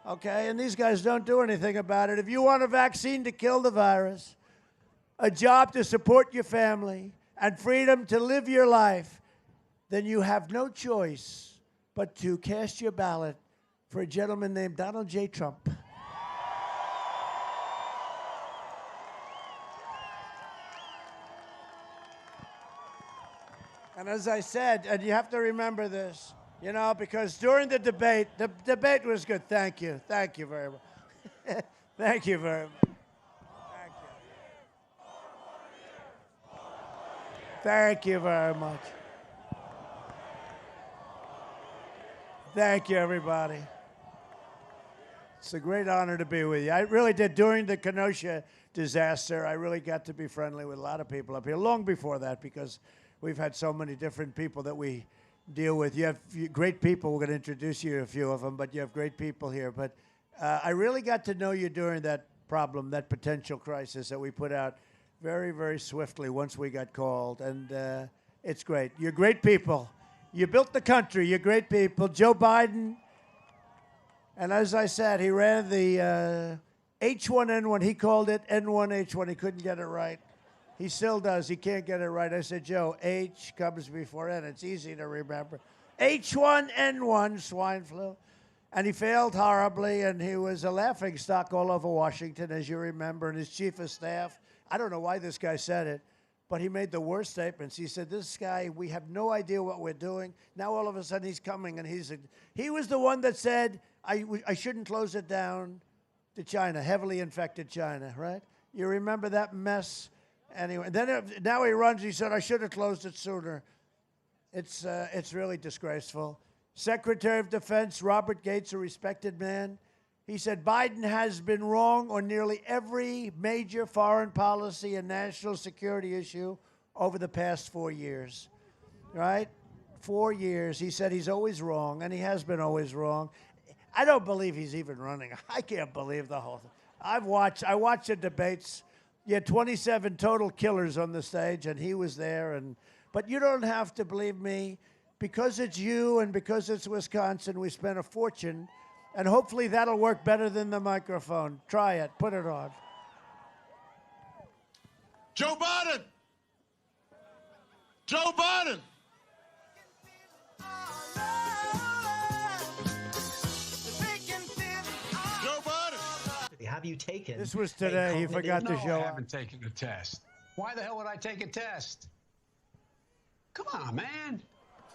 Okay, and these guys don't do anything about it. If you want a vaccine to kill the virus, a job to support your family, and freedom to live your life, then you have no choice but to cast your ballot for a gentleman named Donald J. Trump. And as I said, and you have to remember this, because during the debate was good. Thank you. Thank you very much. Thank you very much. Thank you. Thank you very much. Thank you, everybody. It's a great honor to be with you. I really did. During the Kenosha disaster, I really got to be friendly with a lot of people up here, long before that, because we've had so many different people that we deal with. You have great people. We're going to introduce you to a few of them, but you have great people here. But I really got to know you during that problem, that potential crisis that we put out very, very swiftly once we got called. And it's great. You're great people. You built the country. You're great people. Joe Biden, and as I said, he ran the H1N1. He called it N1H1. He couldn't get it right. He still does. He can't get it right. I said, Joe, H comes before N. It's easy to remember. H1N1, swine flu. And he failed horribly, and he was a laughingstock all over Washington, as you remember, and his chief of staff. I don't know why this guy said it, but he made the worst statements. He said, this guy, we have no idea what we're doing. Now all of a sudden he's coming, and he was the one that said, I shouldn't close it down to China, heavily infected China, right? You remember that mess? Anyway, now he runs, he said, I should have closed it sooner. It's really disgraceful. Secretary of Defense Robert Gates, a respected man, he said Biden has been wrong on nearly every major foreign policy and national security issue over the past 4 years, right? 4 years. He said he's always wrong, and he has been always wrong. I don't believe he's even running. I can't believe the whole thing. I watched the debates. You had 27 total killers on the stage, and he was there. But you don't have to believe me. Because it's you and because it's Wisconsin, we spent a fortune, and hopefully that'll work better than the microphone. Try it. Put it on. Joe Biden! Joe Biden! Joe Biden! Have you taken? This was today. He forgot to show I up. haven't taken a test. Why the hell would I take a test? Come on, man.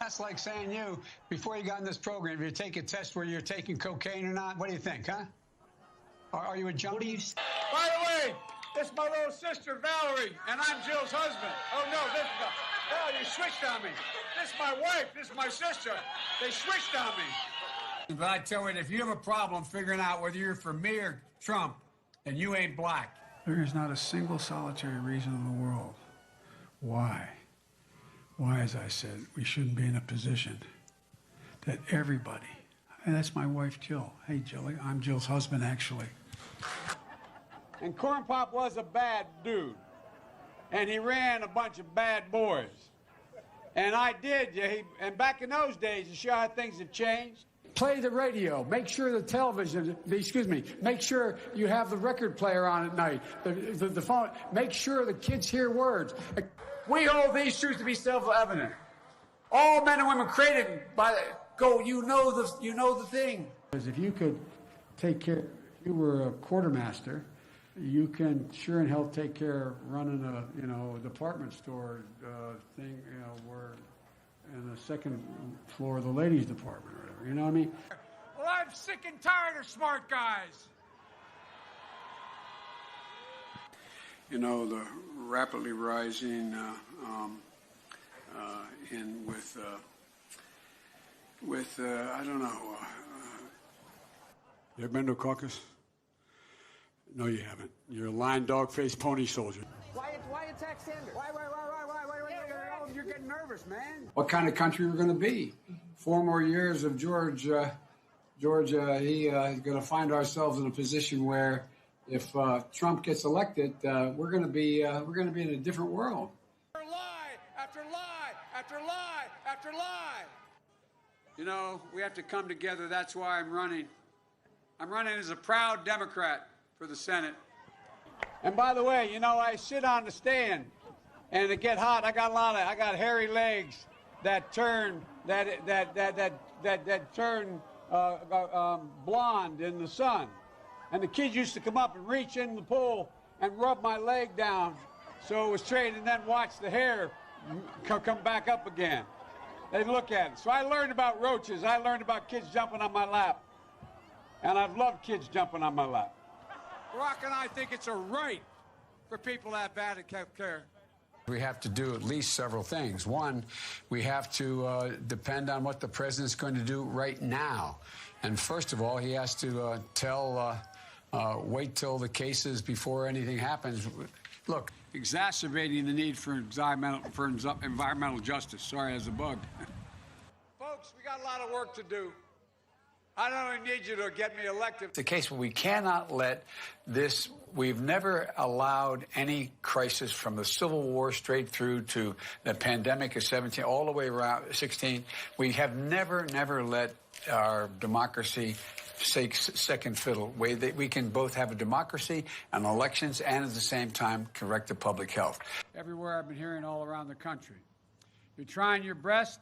That's like saying you, before you got in this program, if you take a test where you're taking cocaine or not, what do you think, huh? Are you a junkie? By the way, this is my little sister, Valerie, and I'm Jill's husband. Oh, no, you switched on me. This is my wife. This is my sister. They switched on me. But I tell you, if you have a problem figuring out whether you're for me or Trump, then you ain't black. There is not a single solitary reason in the world why, as I said, we shouldn't be in a position that everybody, and that's my wife, Jill. Hey, Jilly, I'm Jill's husband, actually. And Corn Pop was a bad dude. And he ran a bunch of bad boys. And I did, and back in those days, you see how things have changed? Play the radio. Make sure the television, make sure you have the record player on at night, the phone. Make sure the kids hear words. We hold these truths to be self-evident. All men and women created by you know the thing. Because if you could take care, if you were a quartermaster, you can sure and hell take care of running a department store thing, where in the second floor of the ladies' department or whatever. You know what I mean? Well, I'm sick and tired of smart guys. You know, the rapidly rising with I don't know. You ever been to a caucus? No, you haven't. You're a lying dog-faced pony soldier. Why attack Sanders? Why? You're getting nervous, man. What kind of country we're going to be? 4 more years of Georgia, he's going to find ourselves in a position where if Trump gets elected, we're going to be in a different world. Lie after lie after lie after lie. You know, we have to come together. That's why I'm running. I'm running as a proud Democrat for the Senate. And by the way, I sit on the stand, and it get hot. I got hairy legs that turn blonde in the sun. And the kids used to come up and reach in the pool and rub my leg down so it was straight, and then watch the hair come back up again. They'd look at it. So I learned about roaches. I learned about kids jumping on my lap. And I've loved kids jumping on my lap. Barack and I think it's a right for people to have bad health care. We have to do at least several things. One, we have to depend on what the president's going to do right now. And first of all, he has to wait till the cases before anything happens. Look, Exacerbating the need for environmental justice. Sorry, as a bug. Folks, we got a lot of work to do. I don't only need you to get me elected. It's a case where we cannot let this. We've never allowed any crisis from the Civil War straight through to the pandemic of 17, all the way around 16. We have never let our democracy take second fiddle. We can both have a democracy and elections and at the same time correct the public health. Everywhere I've been hearing all around the country. You're trying your best,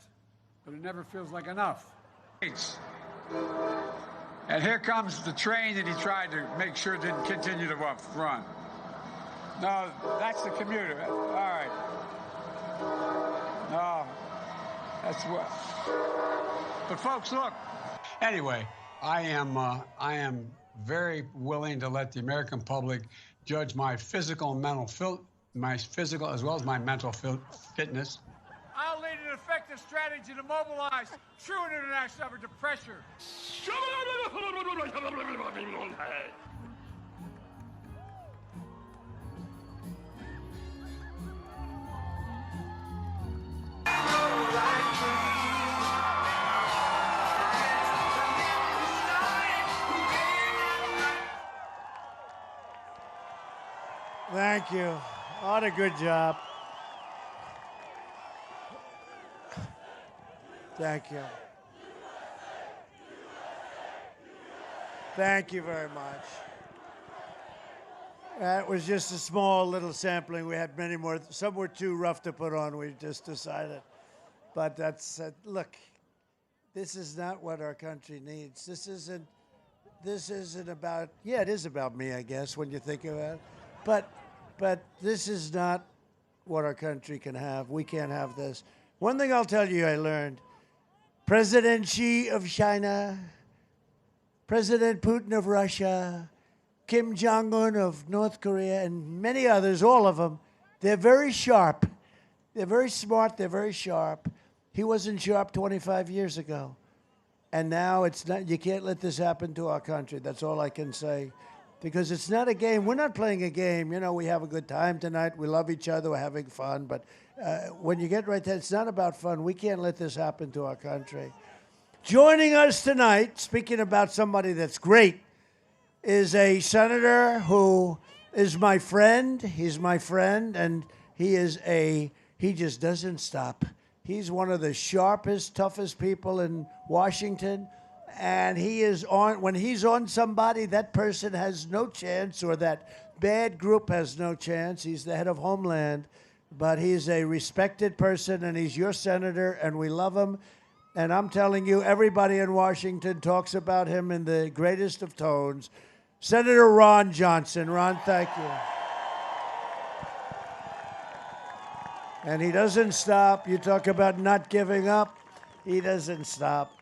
but it never feels like enough. And here comes the train that he tried to make sure didn't continue to run. No, that's the commuter. All right. No, that's what. But folks, look. Anyway, I am very willing to let the American public judge my physical and mental my physical as well as my mental fitness. I'll lead an effective strategy to mobilize true international effort to pressure. Thank you. What a good job. Thank you. Thank you very much. That was just a small little sampling. We had many more. Some were too rough to put on. We just decided. But that's, look, this is not what our country needs. This isn't about, yeah, it is about me, I guess, when you think about it. But this is not what our country can have. We can't have this. One thing I'll tell you I learned. President Xi of China, President Putin of Russia, Kim Jong-un of North Korea, and many others, all of them, they're very sharp. They're very smart. They're very sharp. He wasn't sharp 25 years ago. And now it's not, you can't let this happen to our country. That's all I can say. Because it's not a game. We're not playing a game. You know, we have a good time tonight. We love each other. We're having fun. But when you get right there, it's not about fun. We can't let this happen to our country. Joining us tonight, speaking about somebody that's great, is a senator who is my friend. He's my friend, and he just doesn't stop. He's one of the sharpest, toughest people in Washington. And he is on, when he's on somebody, that person has no chance, or that bad group has no chance. He's the head of Homeland, but he's a respected person, and he's your senator, and we love him. And I'm telling you, everybody in Washington talks about him in the greatest of tones. Senator Ron Johnson. Ron, thank you. And he doesn't stop. You talk about not giving up. He doesn't stop.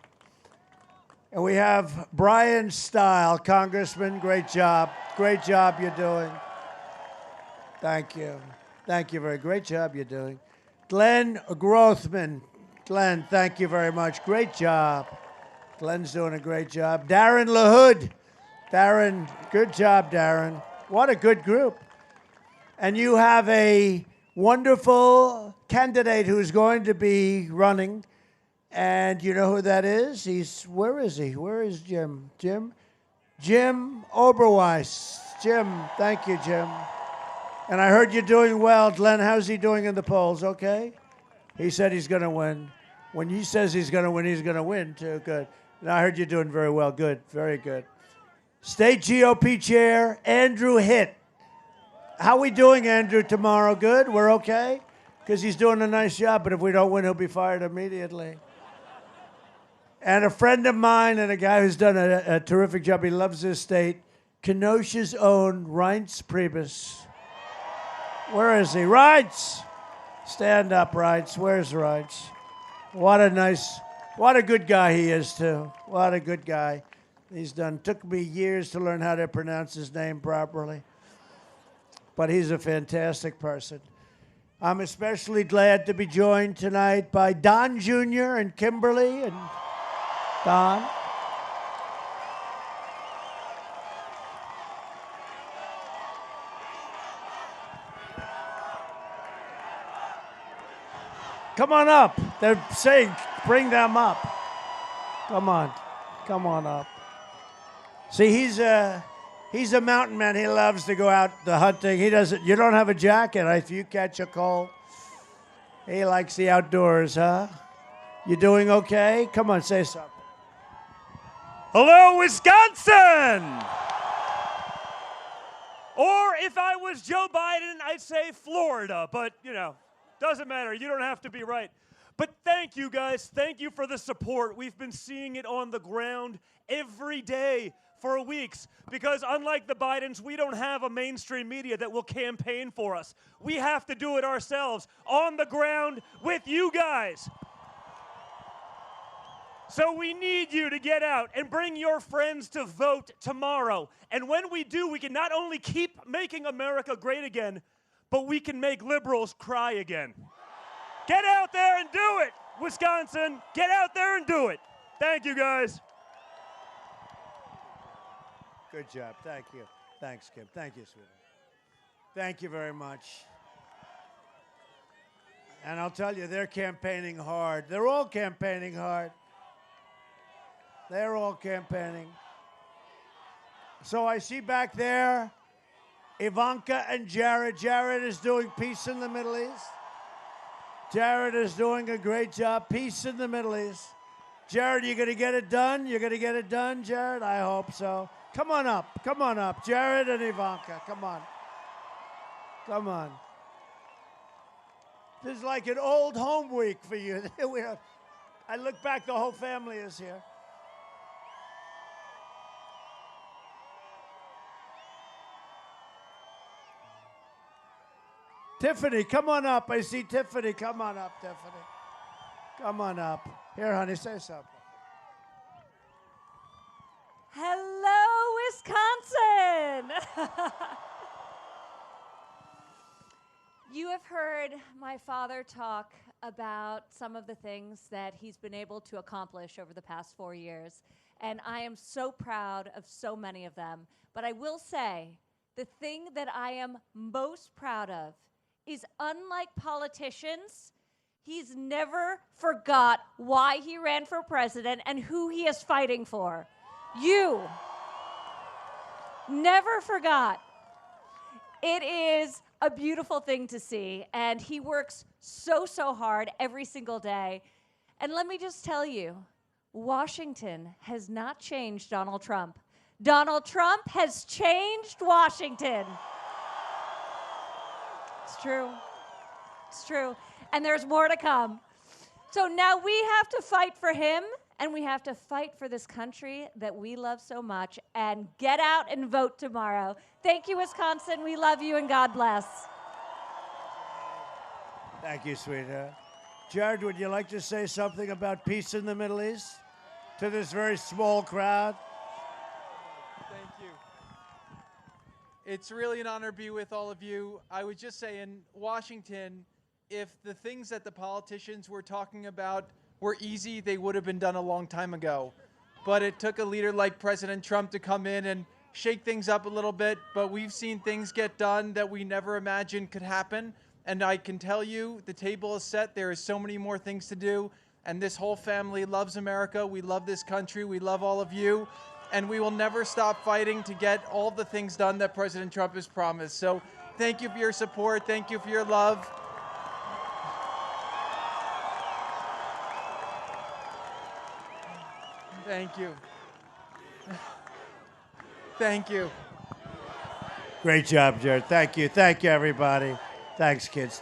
And we have Brian Stile, Congressman. Great job. Great job you're doing. Thank you. Thank you very much. Great job you're doing. Glenn Grothman. Glenn, thank you very much. Great job. Glenn's doing a great job. Darren LaHood. Darren, good job, Darren. What a good group. And you have a wonderful candidate who's going to be running. And you know who that is? Where is he? Where is Jim? Jim Oberweis. Jim, thank you, Jim. And I heard you're doing well. Glenn, how's he doing in the polls? Okay? He said he's going to win. When he says he's going to win, too. Good. And I heard you're doing very well. Good. Very good. State GOP Chair, Andrew Hitt. How we doing, Andrew, tomorrow? Good? We're okay? Because he's doing a nice job, but if we don't win, he'll be fired immediately. And a friend of mine and a guy who's done a terrific job, he loves his state, Kenosha's own Reince Priebus. Where is he? Reince! Stand up, Reince. Where's Reince? What a good guy he is, too. What a good guy. Took me years to learn how to pronounce his name properly. But he's a fantastic person. I'm especially glad to be joined tonight by Don Jr. and Kimberly and Don. Come on up. They're saying, bring them up. Come on. Come on up. See, he's a mountain man. He loves to go out the hunting. He doesn't. You don't have a jacket if you catch a cold. He likes the outdoors, huh? You doing okay? Come on, say something. Hello, Wisconsin! Or if I was Joe Biden, I'd say Florida, but, doesn't matter. You don't have to be right. But thank you, guys. Thank you for the support. We've been seeing it on the ground every day for weeks because unlike the Bidens, we don't have a mainstream media that will campaign for us. We have to do it ourselves on the ground with you guys. So we need you to get out and bring your friends to vote tomorrow. And when we do, we can not only keep making America great again, but we can make liberals cry again. Get out there and do it, Wisconsin. Get out there and do it. Thank you, guys. Good job. Thank you. Thanks, Kim. Thank you, sweetheart. Thank you very much. And I'll tell you, they're campaigning hard. They're all campaigning hard. They're all campaigning. So I see back there Ivanka and Jared. Jared is doing peace in the Middle East. Jared is doing a great job. Peace in the Middle East. Jared, you going to get it done? You're going to get it done, Jared? I hope so. Come on up. Come on up. Jared and Ivanka. Come on. Come on. This is like an old home week for you. I look back, the whole family is here. Tiffany, come on up. I see Tiffany. Come on up, Tiffany. Come on up. Here, honey, say something. Hello, Wisconsin! You have heard my father talk about some of the things that he's been able to accomplish over the past 4 years, and I am so proud of so many of them. But I will say, the thing that I am most proud of is, unlike politicians, he's never forgot why he ran for president and who he is fighting for. You never forgot. It is a beautiful thing to see, and he works so hard every single day. And let me just tell you, Washington has not changed Donald Trump. Donald Trump has changed Washington. It's true. It's true. And there's more to come. So now we have to fight for him, and we have to fight for this country that we love so much, and get out and vote tomorrow. Thank you, Wisconsin. We love you, and God bless. Thank you, sweetheart. Jared, would you like to say something about peace in the Middle East to this very small crowd? Thank you. It's really an honor to be with all of you. I would just say in Washington, if the things that the politicians were talking about were easy, they would have been done a long time ago. But it took a leader like President Trump to come in and shake things up a little bit. But we've seen things get done that we never imagined could happen. And I can tell you, the table is set. There is so many more things to do. And this whole family loves America. We love this country. We love all of you. And we will never stop fighting to get all the things done that President Trump has promised. So thank you for your support. Thank you for your love. Thank you. Thank you. Great job, Jared. Thank you. Thank you, everybody. Thanks, kids.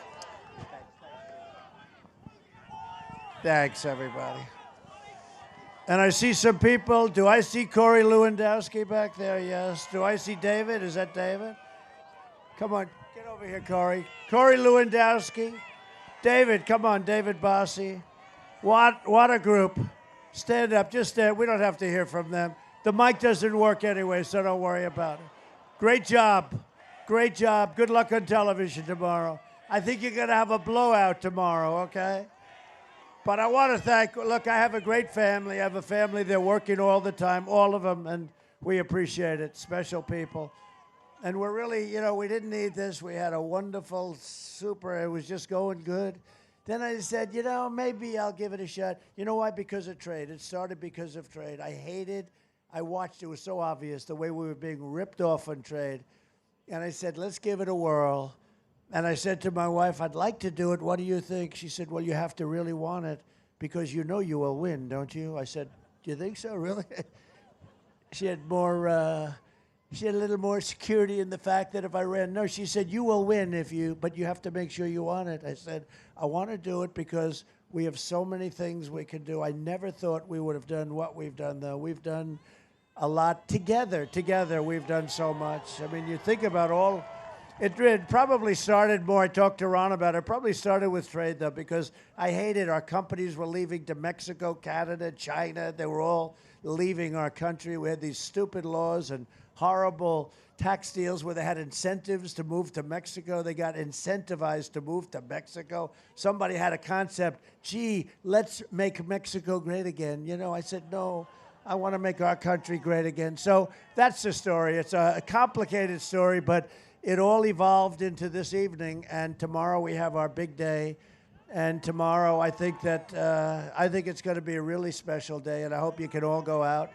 Thanks, everybody. And I see some people. Do I see Corey Lewandowski back there? Yes. Do I see David? Is that David? Come on. Get over here, Corey. Corey Lewandowski. David, come on. David Bossie. What a group. Stand up. Just stand. We don't have to hear from them. The mic doesn't work anyway, so don't worry about it. Great job. Great job. Good luck on television tomorrow. I think you're going to have a blowout tomorrow, okay? But I want to thank, look, I have a great family. I have a family, they're working all the time, all of them, and we appreciate it. Special people. And we're really, we didn't need this. We had a wonderful, it was just going good. Then I said, you know, maybe I'll give it a shot. You know why? Because of trade. It started because of trade. I watched, it was so obvious the way we were being ripped off on trade. And I said, let's give it a whirl. And I said to my wife, I'd like to do it. What do you think? She said, well, you have to really want it because you know you will win, don't you? I said, do you think so, really? She had a little more security in the fact that if I ran, no, she said, you will win but you have to make sure you want it. I said, I want to do it because we have so many things we can do. I never thought we would have done what we've done, though. We've done a lot together. Together, we've done so much. I mean, you think about it probably started more, I talked to Ron about it, probably started with trade, though, because I hated our companies were leaving to Mexico, Canada, China. They were all leaving our country. We had these stupid laws and horrible tax deals where they had incentives to move to Mexico. They got incentivized to move to Mexico. Somebody had a concept, gee, let's make Mexico great again. You know, I said, no, I want to make our country great again. So that's the story. It's a complicated story, but it all evolved into this evening, and tomorrow we have our big day. And tomorrow, I think it's going to be a really special day, and I hope you can all go out.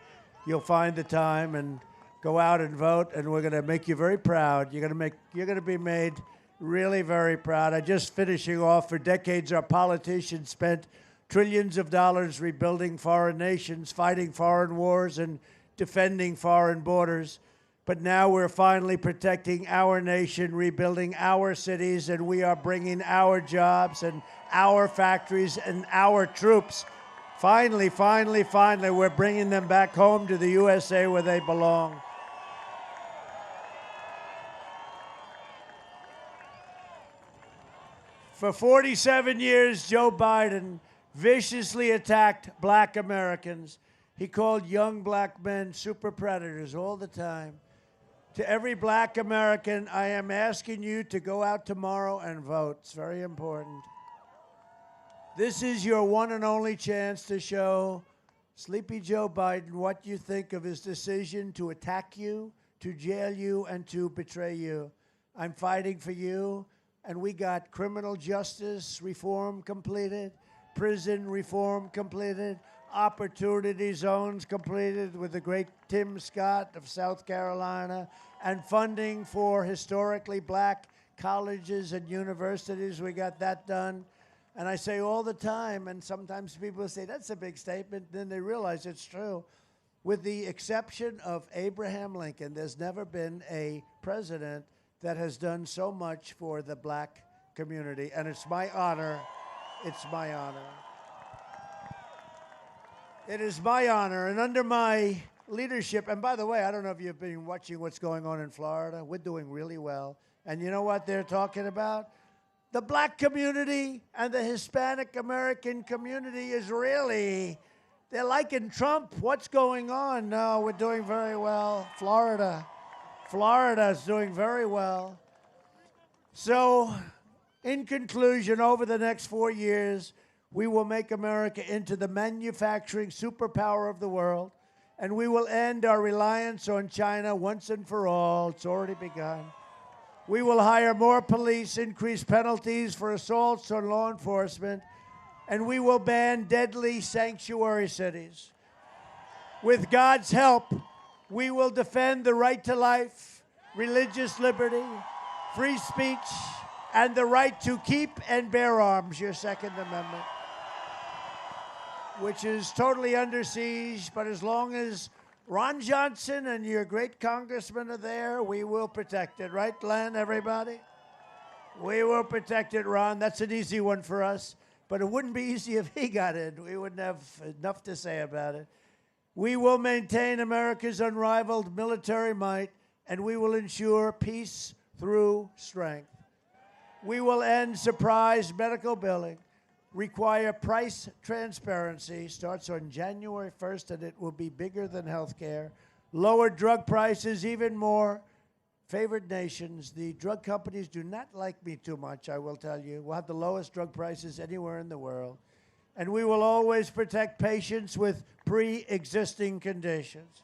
You'll find the time and go out and vote, and we're going to make you very proud. You're going to be made really very proud. Just finishing off, for decades, our politicians spent trillions of dollars rebuilding foreign nations, fighting foreign wars, and defending foreign borders. But now we're finally protecting our nation, rebuilding our cities, and we are bringing our jobs and our factories and our troops. Finally, we're bringing them back home to the USA where they belong. For 47 years, Joe Biden viciously attacked black Americans. He called young black men super predators all the time. To every black American, I am asking you to go out tomorrow and vote. It's very important. This is your one and only chance to show Sleepy Joe Biden what you think of his decision to attack you, to jail you, and to betray you. I'm fighting for you, and we got criminal justice reform completed, prison reform completed, opportunity zones completed with the great Tim Scott of South Carolina, and funding for historically black colleges and universities. We got that done. And I say all the time, and sometimes people say, that's a big statement, then they realize it's true. With the exception of Abraham Lincoln, there's never been a president that has done so much for the black community, and it's my honor. It's my honor. It is my honor, and under my leadership, and by the way, I don't know if you've been watching what's going on in Florida. We're doing really well. And you know what they're talking about? The black community and the Hispanic American community is really, they're liking Trump. What's going on? No, we're doing very well. Florida is doing very well. So, in conclusion, over the next 4 years, we will make America into the manufacturing superpower of the world, and we will end our reliance on China once and for all. It's already begun. We will hire more police, increase penalties for assaults on law enforcement, and we will ban deadly sanctuary cities. With God's help, we will defend the right to life, religious liberty, free speech, and the right to keep and bear arms, your Second Amendment, which is totally under siege. But as long as Ron Johnson and your great congressmen are there, we will protect it. Right, Glenn, everybody? We will protect it, Ron. That's an easy one for us. But it wouldn't be easy if he got in. We wouldn't have enough to say about it. We will maintain America's unrivaled military might, and we will ensure peace through strength. We will end surprise medical billing, require price transparency, starts on January 1st, and it will be bigger than health care, lower drug prices even more. Favored nations, the drug companies do not like me too much, I will tell you. We'll have the lowest drug prices anywhere in the world. And we will always protect patients with pre-existing conditions.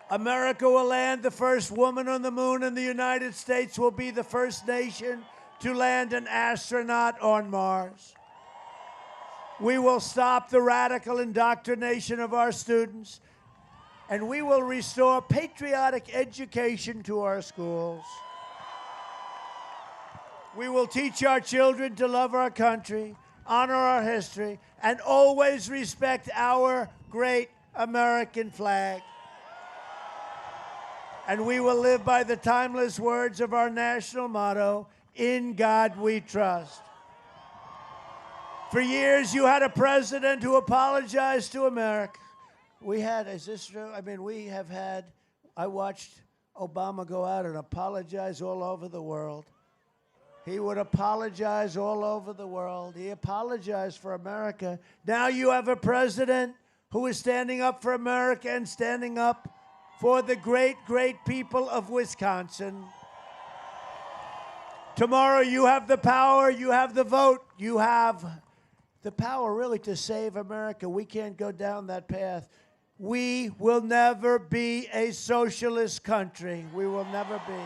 America will land the first woman on the moon, and the United States will be the first nation to land an astronaut on Mars. We will stop the radical indoctrination of our students, and we will restore patriotic education to our schools. We will teach our children to love our country, honor our history, and always respect our great American flag. And we will live by the timeless words of our national motto, "In God we trust." For years, you had a president who apologized to America. Is this true? I mean, I watched Obama go out and apologize all over the world. He would apologize all over the world. He apologized for America. Now you have a president who is standing up for America and standing up for the great, great people of Wisconsin. Tomorrow you have the power, you have the vote, you have the power really to save America. We can't go down that path. We will never be a socialist country. We will never be.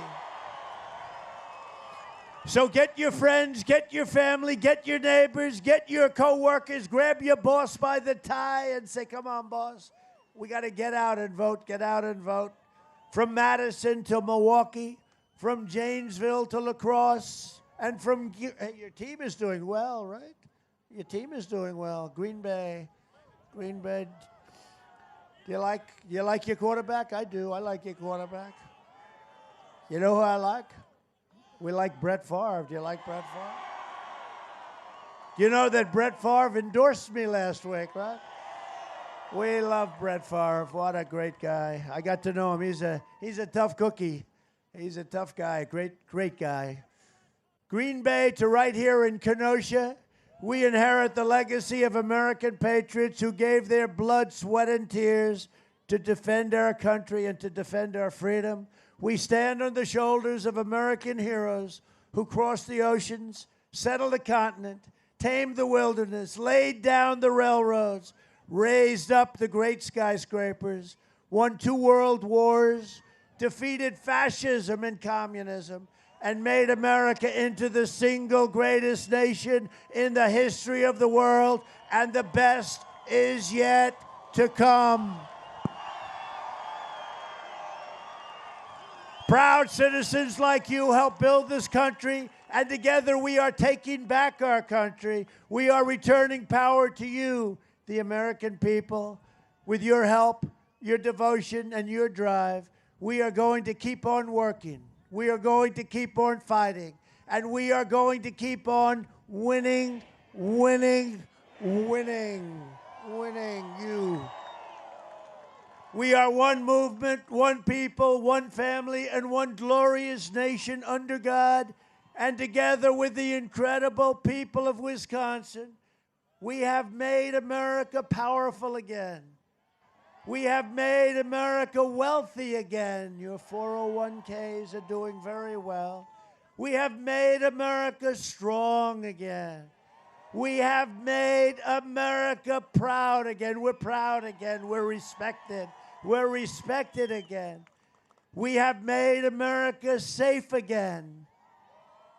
So get your friends, get your family, get your neighbors, get your coworkers, grab your boss by the tie and say, "Come on, boss. We got to get out and vote, get out and vote." From Madison to Milwaukee, from Janesville to La Crosse, and from, hey, your team is doing well, right? Your team is doing well. Green Bay. Do you like your quarterback? I do. I like your quarterback. You know who I like? We like Brett Favre. Do you like Brett Favre? You know that Brett Favre endorsed me last week, right? We love Brett Favre. What a great guy. I got to know him. He's a tough cookie. He's a tough guy. Great guy. Green Bay to right here in Kenosha. We inherit the legacy of American patriots who gave their blood, sweat, and tears to defend our country and to defend our freedom. We stand on the shoulders of American heroes who crossed the oceans, settled the continent, tamed the wilderness, laid down the railroads, raised up the great skyscrapers, won 2 world wars, defeated fascism and communism, and made America into the single greatest nation in the history of the world, and the best is yet to come. Proud citizens like you help build this country, and together we are taking back our country. We are returning power to you, the American people. With your help, your devotion, and your drive, we are going to keep on working. We are going to keep on fighting. And we are going to keep on winning you. We are one movement, one people, one family, and one glorious nation under God. And together with the incredible people of Wisconsin, we have made America powerful again. We have made America wealthy again. Your 401ks are doing very well. We have made America strong again. We have made America proud again. We're proud again. We're respected. We're respected again. We have made America safe again.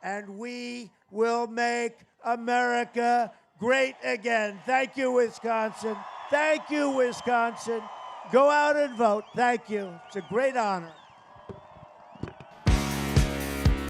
And we will make America great again. Thank you, Wisconsin. Thank you, Wisconsin. Go out and vote. Thank you. It's a great honor.